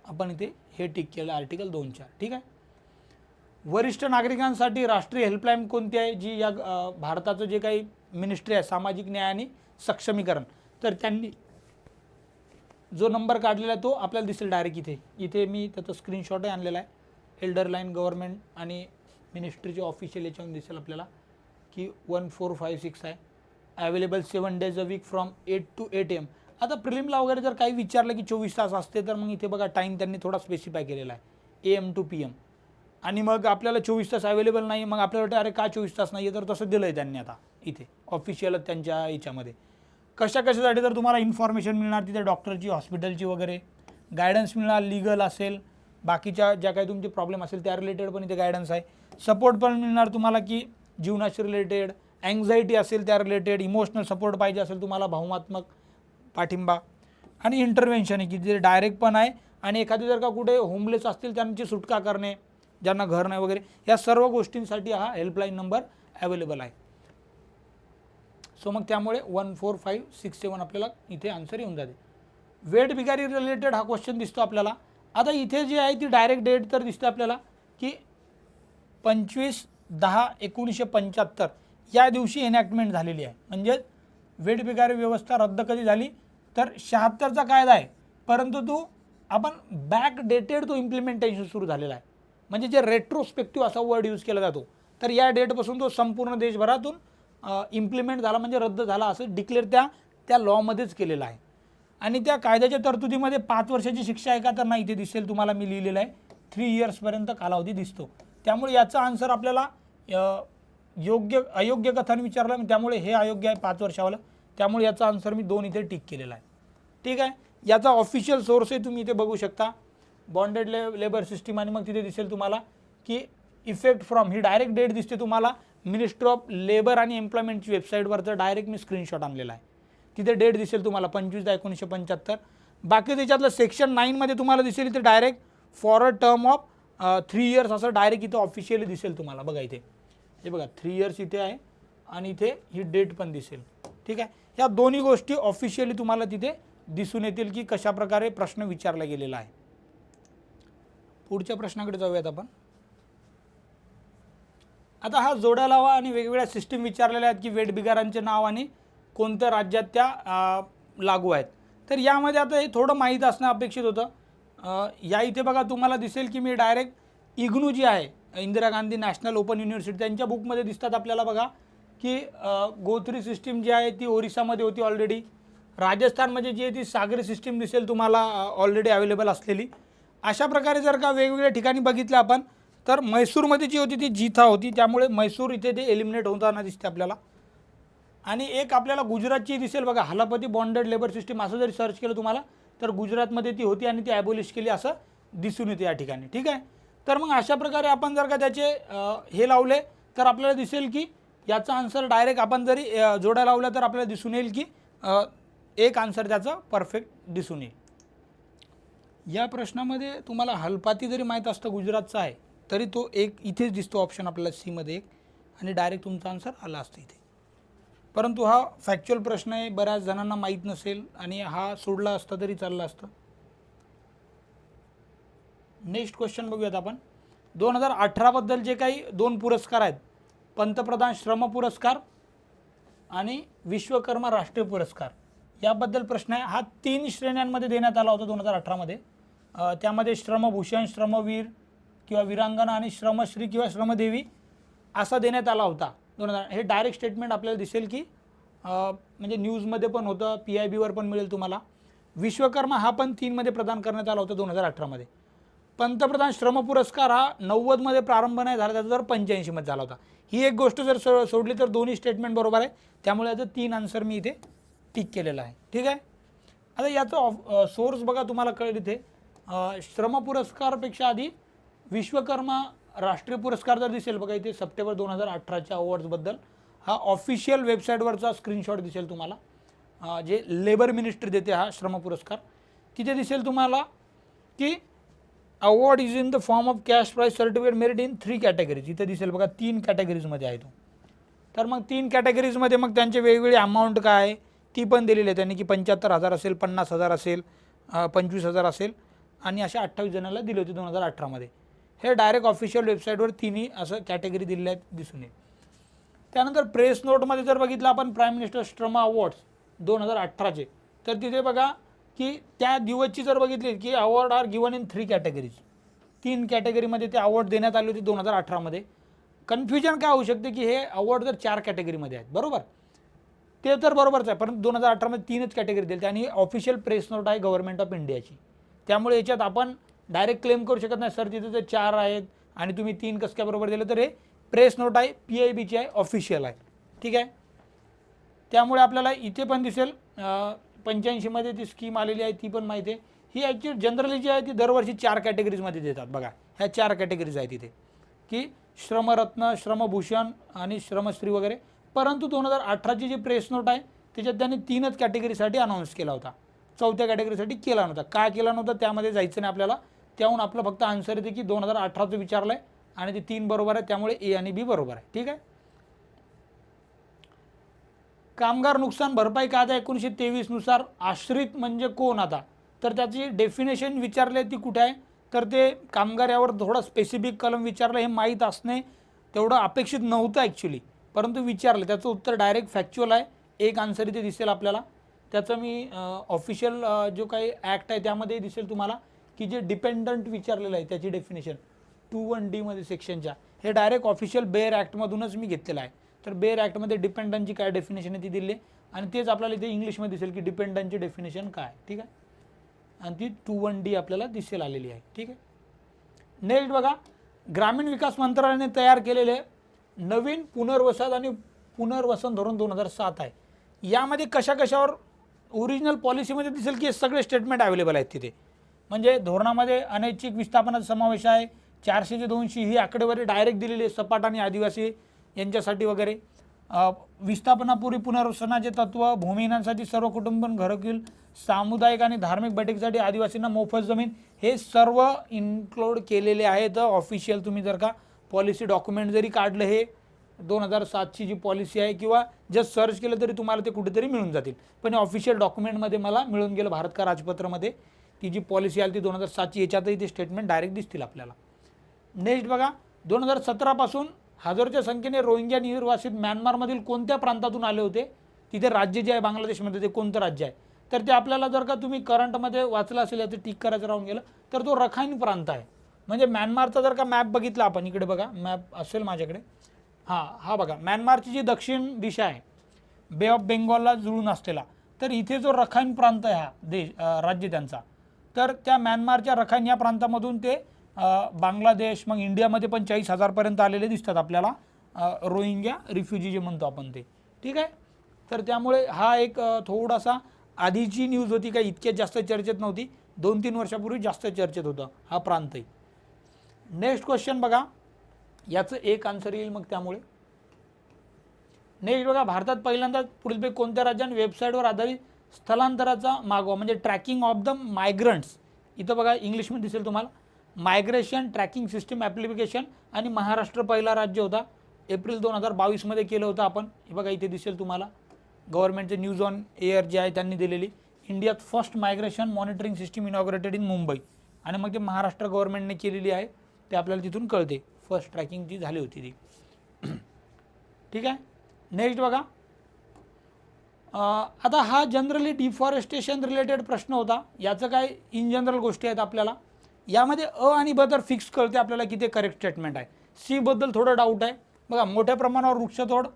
आपण इथे हे टिक केलं आर्टिकल 2.4. ठीक आहे. वरिष्ठ नागरिकांसाठी राष्ट्रीय हेल्पलाईन कोणती आहे, जी या भारताचं जे काही मिनिस्ट्री आहे सामाजिक न्याय आणि सक्षमीकरण, तर त्यांनी जो नंबर काढलेला आहे तो आपल्याला दिसेल डायरेक्ट इथे. इथे मी त्याचा स्क्रीनशॉटही आणलेला आहे. एल्डर लाईन गव्हर्नमेंट आणि मिनिस्ट्रीचे ऑफिशियल याच्यावर दिसेल आपल्याला की 1456 आहे. Available 7 days a week from 8 to 8 AM. आता प्रिलिमला वगैरे जर काही विचारलं की 24 तास असते, तर मग इथे बघा टाईम त्यांनी थोडा स्पेसिफाय केलेला आहे, AM to PM. आणि मग आपल्याला 24 तास अवेलेबल नाही, मग आपल्याला वाटतं अरे का 24 तास नाही आहे, तर तसं दिलं आहे त्यांनी आता इथे ऑफिशियल त्यांच्या याच्यामध्ये. कशासाठी तर तुम्हाला इन्फॉर्मेशन मिळणार तिथे, डॉक्टरची, हॉस्पिटलची वगैरे गायडन्स मिळणार, लिगल असेल, बाकीच्या ज्या काही तुमचे प्रॉब्लेम असेल त्या रिलेटेड पण इथे गायडन्स आहे. सपोर्ट पण मिळणार तुम्हाला की जीवनाशी रिलेटेड, अँक्झायटी असेल त्या रिलेटेड, इमोशनल सपोर्ट पाहिजे असेल तुम्हाला, भावनात्मक पाठिंबा, आणि इंटरव्हेन्शन आहे की जे डायरेक्ट पण आहे. आणि एखादी जर का कुठे होमलेस असतील त्यांची सुटका करणे, ज्यांना घर नाही वगैरे, या सर्व गोष्टींसाठी हा हेल्पलाईन नंबर अवेलेबल आहे. सो मग त्यामुळे 14567 आपल्याला इथे आन्सर येऊन जाते. वेट बिगारी रिलेटेड हा क्वेश्चन दिसतो आपल्याला. आता इथे जे आहे ती डायरेक्ट डेट तर दिसते आपल्याला की 25/10/1975 या दिवशी एनॅक्टमेंट झालेली आहे. म्हणजे वेट बिगारी व्यवस्था रद्द कधी झाली, तर 76चा कायदा आहे, परंतु तो आपण बॅक डेटेड तो इम्प्लिमेंटेशन सुरू झालेला आहे. म्हणजे जे रेट्रोस्पेक्टिव्ह असा वर्ड यूज केला जातो, तर या डेटपासून तो संपूर्ण देशभरातून इम्प्लिमेंट झाला, म्हणजे रद्द झाला असं डिक्लेअर त्या लॉमध्येच केलेलं आहे. आणि त्या कायद्याच्या तरतुदीमध्ये 5 वर्षाची शिक्षा आहे का, तर नाही, इथे दिसेल तुम्हाला मी लिहिलेलं आहे 3 yearsपर्यंत कालावधी दिसतो. त्यामुळे याचा आन्सर आपल्याला अयोग्य कथन विचारलं, त्यामुळे हे अयोग्य आहे 5 वर्षावालं, त्यामुळे याचा आन्सर मी 2 इथे टिक केलेला आहे. ठीक आहे. याचा ऑफिशियल सोर्स आहे तुम्ही इथे बघू शकता, बॉन्डेड लेबर सिस्टीम, आणि मग तिथे दिसेल तुम्हाला की इफेक्ट फ्रॉम, ही डायरेक्ट डेट दिसते तुम्हाला मिनिस्ट्री ऑफ लेबर आणि एम्प्लॉयमेंटची वेबसाईटवरचं डायरेक्ट मी स्क्रीनशॉट आणलेला आहे. तिथे डेट दिसेल तुम्हाला 25/1975. बाकी त्याच्यातलं सेक्शन 9 मध्ये तुम्हाला दिसेल इथे direct for a term of 3 years असं डायरेक्ट इथे ऑफिशियली दिसेल तुम्हाला. बघा इथे, हे बघा 3 years इथे आहे आणि इथे ही डेट पण दिसेल. ठीक आहे. या दोन्ही गोष्टी ऑफिशियली तुम्हाला तिथे दिसून येतील की कशा प्रकारे प्रश्न विचारला गेलेला आहे. पुढच्या प्रश्नाकडे जाऊयात आपण. आता हा जोड्या लावा आणि वेगवेगळ्या सिस्टीम विचारलेल्या आहेत की वेठबिगारांचे नाव आणि कोणत्या राज्यात त्या लागू आहेत. तर यामध्ये आता हे थोडं माहीत असणं अपेक्षित होतं. या इथे बघा तुम्हाला दिसेल की मी डायरेक्ट इग्नू जी आहे Indira Gandhi national open university त्यांच्या बुकमध्ये दिसतात आपल्याला बघा की गोत्री सिस्टीम जी आहे ती ओरिसामध्ये होती ऑलरेडी. राजस्थानमध्ये जी आहे ती सागरी सिस्टीम दिसेल तुम्हाला ऑलरेडी अवेलेबल असलेली. अशा प्रकारे जर का वेगवेगळ्या ठिकाणी बघितलं आपण तर म्हैसूरमध्ये जी होती ती जिथा होती, त्यामुळे म्हैसूर इथे ते एलिमिनेट होताना दिसते आपल्याला. आणि एक आपल्याला गुजरातची दिसेल बघा हलापती बॉन्डेड लेबर सिस्टीम, असं जरी सर्च केलं तुम्हाला तर गुजरातमध्ये ती होती आणि ती ॲबॉलिश केली असं दिसून येते या ठिकाणी. ठीक आहे. तर मग अशा प्रकारे आपण जर का त्याचे हे लावले तर आपल्याला दिसेल की याचा आन्सर डायरेक्ट आपण जरी जोड्या लावल्या तर आपल्याला दिसून येईल की एक आन्सर त्याचा परफेक्ट दिसून येईल. या प्रश्नामध्ये तुम्हाला हलपाती जरी माहीत असतं गुजरातचा आहे तरी तो एक इथेच दिसतो ऑप्शन आपल्याला सीमध्ये एक, आणि डायरेक्ट तुमचा आन्सर आला असतं इथे. परंतु हा फॅक्च्युअल प्रश्न आहे, बऱ्याच जणांना माहीत नसेल आणि हा सोडला असता तरी चालला असतं. नेक्स्ट क्वेश्चन बघूयात आपण. 2018 जे काही 2 पुरस्कार आहेत, पंतप्रधान श्रम पुरस्कार आणि विश्वकर्मा राष्ट्रीय पुरस्कार, याबद्दल प्रश्न आहे. हा 3 श्रेण्यांमध्ये देण्यात आला होता 2018मध्ये. त्यामध्ये श्रमभूषण, श्रमवीर किंवा वीरांगना आणि श्रमश्री किंवा श्रमदेवी असा देण्यात आला होता 2000. हे डायरेक्ट स्टेटमेंट आपल्याला दिसेल की म्हणजे न्यूजमध्ये पण होतं, PIBवर पण मिळेल तुम्हाला. विश्वकर्मा हा पण 3मध्ये प्रदान करण्यात आला होता 2018मध्ये. पंतप्रधान श्रम पुरस्कार हा 90मध्ये प्रारंभ नाही झाला, त्याचा जर 85मध्ये झाला होता. ही एक गोष्ट जर सोडली तर दोन्ही स्टेटमेंट बरोबर आहे, त्यामुळे याचं 3 आन्सर मी इथे टिक केलेला आहे. ठीक आहे. आता याचा सोर्स बघा तुम्हाला कळेल इथे. श्रम पुरस्कारपेक्षा आधी विश्वकर्मा राष्ट्रीय पुरस्कार जर दिसेल बघा इथे सप्टेंबर 2018च्या अवॉर्ड्सबद्दल हा ऑफिशियल वेबसाईटवरचा स्क्रीनशॉट दिसेल तुम्हाला, जे लेबर मिनिस्ट्री देते हा श्रम पुरस्कार. तिथे दिसेल तुम्हाला की award is in the form of cash prize certificate merit in 3 categories. इथे दिसेल बघा 3 कॅटेगरीजमध्ये आहे तो. तर मग 3 कॅटेगरीजमध्ये मग त्यांचे वेगवेगळे अमाऊंट काय आहे ती पण दिलेली आहे त्यांनी की 75,000 असेल, 50,000 असेल, 25,000 असेल आणि अशा 28 जणांना दिले होते 2018मध्ये. हे डायरेक्ट ऑफिशियल वेबसाईटवर तिन्ही असं कॅटेगरी दिलेल्या आहेत दिसून येईल. त्यानंतर प्रेस नोटमध्ये जर बघितलं आपण प्राईम मिनिस्टर श्रम अवॉर्ड्स 2018चे, तर तिथे बघा की त्या दिवसची जर बघितली की award are given in 3 categories. 3 कॅटेगरीमध्ये ते अवॉर्ड देण्यात आले होते 2018मध्ये. कन्फ्युजन काय होऊ शकते की हे अवॉर्ड जर 4 कॅटेगरीमध्ये आहेत, बरोबर, ते तर बरोबरच आहे, परंतु 2018मध्ये 3च कॅटेगरी दिली आणि ऑफिशियल प्रेस नोट आहे गव्हर्नमेंट ऑफ इंडियाची. त्यामुळे याच्यात आपण डायरेक्ट क्लेम करू शकत नाही सर तिथे तर 4 आहेत आणि तुम्ही 3 कसं काय बरोबर दिलं. तर हे प्रेस नोट आहे, PIBची आहे, ऑफिशियल आहे. ठीक आहे. त्यामुळे आपल्याला इथे पण दिसेल 85मध्ये ती स्कीम आलेली आहे ती पण माहिती आहे. ही ॲक्च्युअली जनरली जी आहे ती दरवर्षी 4 कॅटेगरीजमध्ये देतात बघा. ह्या 4 कॅटेगरीज आहेत इथे की श्रमरत्न, श्रमभूषण आणि श्रमश्री वगैरे. परंतु 2018ची जी प्रेस नोट आहे त्याच्यात त्यांनी 3च कॅटेगरीसाठी अनाऊन्स केला होता, 4थ्या कॅटेगरीसाठी केला नव्हता. काय केला नव्हता त्यामध्ये जायचं नाही आपल्याला. त्याहून आपलं फक्त आन्सर येते की 2018चं विचारलं आहे आणि ते 3 बरोबर आहे, त्यामुळे A आणि B बरोबर आहे. ठीक आहे. कामगार नुकसान भरपाई कायदा 1923 नुसार आश्रित म्हणजे कोण आता, तर त्याची डेफिनेशन विचारले ती कुठे आहे, तर ते कामगार यावर थोडं स्पेसिफिक कलम विचारलं. हे माहीत असणे तेवढं अपेक्षित नव्हतं ॲक्च्युली, परंतु विचारलं. त्याचं उत्तर डायरेक्ट फॅक्च्युअल आहे. एक आन्सर इथे दिसेल आपल्याला. त्याचं मी ऑफिशियल जो काही ॲक्ट आहे त्यामध्ये दिसेल तुम्हाला की जे डिपेंडंट विचारलेलं आहे त्याची डेफिनेशन 21D मध्ये सेक्शनच्या, हे डायरेक्ट ऑफिशियल बेअर ॲक्टमधूनच मी घेतलेलं आहे. तर बेअर ॲक्टमध्ये डिपेंडंटची काय डेफिनेशन आहे ती दिली आहे आणि तेच आपल्याला इथे इंग्लिशमध्ये दिसेल की डिपेंडंटची डेफिनेशन काय. ठीक आहे. आणि ती 21D आपल्याला दिसेल आलेली आहे. ठीक आहे. नेक्स्ट बघा, ग्रामीण विकास मंत्रालयाने तयार केलेले नवीन पुनर्वसन आणि पुनर्वसन धोरण 2007 आहे. यामध्ये कशावर ओरिजिनल पॉलिसीमध्ये दिसेल की हे सगळे स्टेटमेंट अवेलेबल आहेत तिथे. म्हणजे धोरणामध्ये अनैच्छिक विस्थापनाचा समावेश आहे. 400 ते 200 ही आकडेवारी डायरेक्ट दिलेली आहे सपाट आणि आदिवासी यांच्यासाठी वगैरे. विस्थापनापूर्वी पुनर्वसनाचे तत्व, भूमिहीनांसाठी सर्व कुटुंब घरकुल, सामुदायिक आणि धार्मिक बैठकीसाठी आदिवासींना मोफत जमीन, हे सर्व इन्क्लूड केलेले आहेत. ऑफिशियल तुम्ही जर का पॉलिसी डॉक्युमेंट जरी काढलं, हे 2007ची जी पॉलिसी आहे किंवा जस्ट सर्च केलं तरी तुम्हाला ते कुठेतरी मिळून जातील. पण ऑफिशियल डॉक्युमेंटमध्ये मला मिळून गेलं भारत का राजपत्रमध्ये ती जी पॉलिसी आली ती 2007ची, याच्यातही ते स्टेटमेंट डायरेक्ट दिसतील आपल्याला. नेक्स्ट बघा, 2017 पासून हजारोच्या संख्येने रोहिंग्या निर्वासित म्यानमारमधील कोणत्या प्रांतातून आले होते, तिथे राज्य जे आहे बांगलादेशमध्ये ते कोणतं राज्य आहे, तर ते आपल्याला जर का तुम्ही करंटमध्ये वाचलं असेल याचं टिक करायचं राहून गेलं तर तो रखाईन प्रांत आहे. म्हणजे म्यानमारचा जर का मॅप बघितला आपण, इकडे बघा मॅप असेल माझ्याकडे, हा बघा म्यानमारची जी दक्षिण दिशा आहे बे ऑफ बेंगॉलला जुळून असलेला, तर इथे जो रखाईन प्रांत आहे हा राज्य त्यांचा, तर त्या म्यानमारच्या रखाईन या प्रांतामधून ते बांगलादेश मग इंडियामध्ये पण 40,000 आलेले दिसतात आपल्याला रोहिंग्या रिफ्युजी जे म्हणतो आपण ते. ठीक आहे, तर त्यामुळे हा एक थोडासा आधीची न्यूज होती, काही इतक्यात जास्त चर्चेत नव्हती, 2-3 वर्षापूर्वी जास्त चर्चेत होता हा प्रांतही. नेक्स्ट क्वेश्चन बघा, याचं एक आन्सर येईल मग त्यामुळे. नेक्स्ट बघा, भारतात पहिल्यांदाच पुढीलपैकी कोणत्या राज्याने वेबसाईटवर आधारित स्थलांतराचा मागोवा म्हणजे ट्रॅकिंग ऑफ द मायग्रंट्स, इथं बघा इंग्लिशमध्ये दिसेल तुम्हाला, मायग्रेशन ट्रॅकिंग सिस्टीम ॲप्लिकेशन, आणि महाराष्ट्र पहिला राज्य होता, एप्रिल 2022 मध्ये केलं होतं आपण. हे बघा इथे दिसेल तुम्हाला, गव्हर्नमेंटचे न्यूज ऑन एअर जे आहे त्यांनी दिलेली, इंडियात first migration monitoring system inaugurated in Mumbai, आणि मग ते महाराष्ट्र गव्हर्नमेंटने केलेली आहे, ते आपल्याला तिथून कळते फर्स्ट ट्रॅकिंग जी झाली होती ती. ठीक आहे, नेक्स्ट बघा, आता हा जनरली डिफॉरेस्टेशन रिलेटेड प्रश्न होता, याचं काय इन जनरल गोष्टी आहेत आपल्याला. यामध्ये अ आणि ब तर फिक्स कळते आपल्याला की ते करेक्ट स्टेटमेंट आहे. सी बद्दल थोडं डाऊट आहे. बघा, मोठ्या प्रमाणावर वृक्षतोड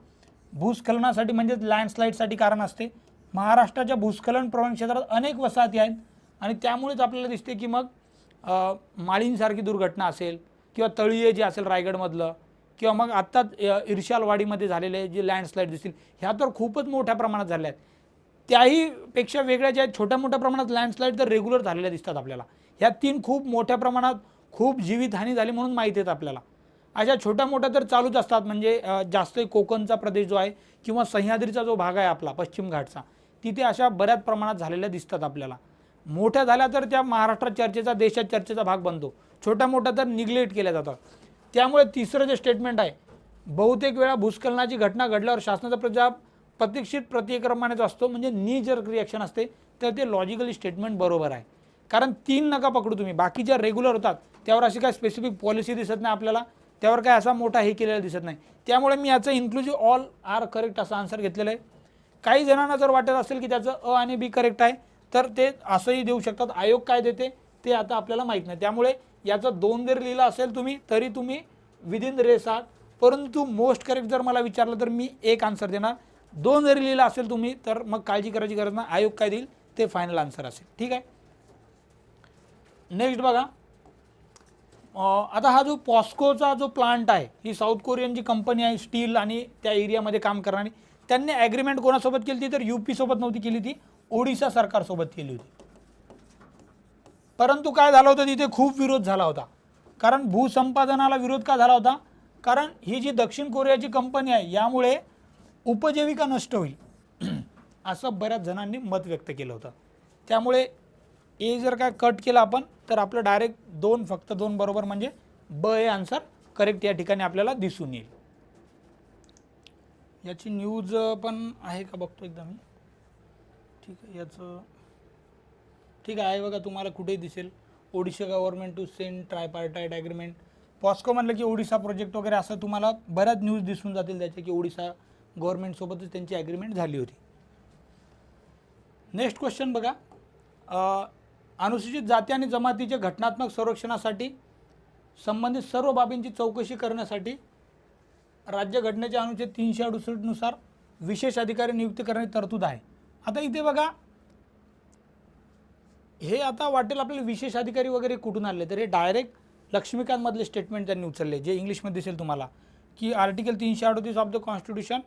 भूस्खलनासाठी म्हणजेच लँडस्लाईडसाठी कारण असते. महाराष्ट्राच्या भूस्खलन प्रवण क्षेत्रात अनेक वसाहती आहेत आणि त्यामुळेच आपल्याला दिसते की मग माळींसारखी दुर्घटना असेल किंवा तळीये जे असेल रायगडमधलं, किंवा मग आत्ताच इर्शालवाडीमध्ये झालेले जे लँडस्लाईड दिसतील, ह्या तर खूपच मोठ्या प्रमाणात झाल्या आहेत. त्याहीपेक्षा वेगळ्या ज्या छोट्या मोठ्या प्रमाणात लँडस्लाईड तर रेग्युलर झालेल्या दिसतात आपल्याला. ह्या 3 खूप मोठ्या प्रमाणात खूप जीवितहानी झाली म्हणून माहिती आहेत आपल्याला. अशा छोट्या मोठ्या तर चालूच असतात, म्हणजे जास्त कोकणचा प्रदेश जो आहे किंवा सह्याद्रीचा जो भाग आहे आपला पश्चिम घाटचा, तिथे अशा बऱ्याच प्रमाणात झालेल्या दिसतात आपल्याला. मोठ्या झाल्या तर त्या महाराष्ट्रात चर्चेचा, देशात चर्चेचा भाग बनतो, छोट्या मोठ्या तर निग्लेक्ट केल्या जातात. त्यामुळे तिसरं जे स्टेटमेंट आहे, बहुतेक वेळा भूस्खलनाची घटना घडल्यावर शासनाचा प्रतिसाद प्रतीक्षित प्रतिक्रमणाचा असतो, म्हणजे नी जर रिॲक्शन असते, तर ते लॉजिकली स्टेटमेंट बरोबर आहे. कारण 3 नका पकडू तुम्ही, बाकी ज्या रेग्युलर होतात त्यावर अशी काय स्पेसिफिक पॉलिसी दिसत नाही आपल्याला, त्यावर काय असा मोठा हे केलेला दिसत नाही. त्यामुळे मी याचं इन्क्लुझिव्ह ऑल आर करेक्ट असा आन्सर घेतलेला आहे. काही जणांना जर वाटत असेल की त्याचं अ आणि बी करेक्ट आहे तर ते असंही देऊ शकतात. आयोग काय देते ते आता आपल्याला माहीत नाही, त्यामुळे याचं 2 जर लिहिलं असेल तुम्ही तरी तुम्ही विदिन रेस आहात. परंतु मोस्ट करेक्ट जर मला विचारलं तर मी 1 आन्सर देणार. 2 जरी लिहिलं असेल तुम्ही तर मग काळजी करायची गरज नाही, आयोग काय देईल ते फायनल आन्सर असेल. ठीक आहे, नेक्स्ट बघा, आता हा जो पॉस्कोचा जो प्लांट आहे, ही साऊथ कोरियन जी कंपनी आहे स्टील आणि त्या एरियामध्ये काम करणारी, त्यांनी ॲग्रीमेंट कोणासोबत केली ती तर यूपी सोबत नव्हती केली, ती ओडिशा सरकारसोबत केली होती. परंतु काय झालं होतं, तिथे खूप विरोध झाला होता. कारण भूसंपादनाला विरोध का झाला होता, कारण ही जी दक्षिण कोरियाची कंपनी आहे यामुळे उपजीविका नष्ट होईल असं बऱ्याच जणांनी मत व्यक्त केलं होतं. त्यामुळे ए जर काय कट केलं आपण तर आपलं डायरेक्ट 2, फक्त 2 बरोबर, म्हणजे ब हे आन्सर करेक्ट या ठिकाणी आपल्याला दिसून येईल. याची न्यूज पण आहे का बघतो एकदा मी. ठीक आहे, याचं ठीक आहे बघा, तुम्हाला कुठेही दिसेल Odisha government to send tripartite agreement. POSCO म्हणलं की ओडिशा प्रोजेक्ट वगैरे असं तुम्हाला बऱ्याच न्यूज दिसून जातील त्याचे की ओडिशा गव्हर्नमेंटसोबतच त्यांची ॲग्रीमेंट झाली होती. नेक्स्ट क्वेश्चन बघा, अनुसूचित जाती आणि जमातीच्या घटनात्मक संरक्षणासाठी संबंधित सर्व बाबींची चौकशी करण्यासाठी राज्यघटनेच्या अनुच्छेद 368 नुसार विशेष अधिकारी नियुक्त करण्याची तरतूद आहे. आता इथे बघा, हे आता वाटेल आपल्याला विशेष अधिकारी वगैरे कुठून आले, तर हे डायरेक्ट लक्ष्मीकांतमधले स्टेटमेंट त्यांनी उचलले, जे इंग्लिशमध्ये दिसेल तुम्हाला की article 338 of the constitution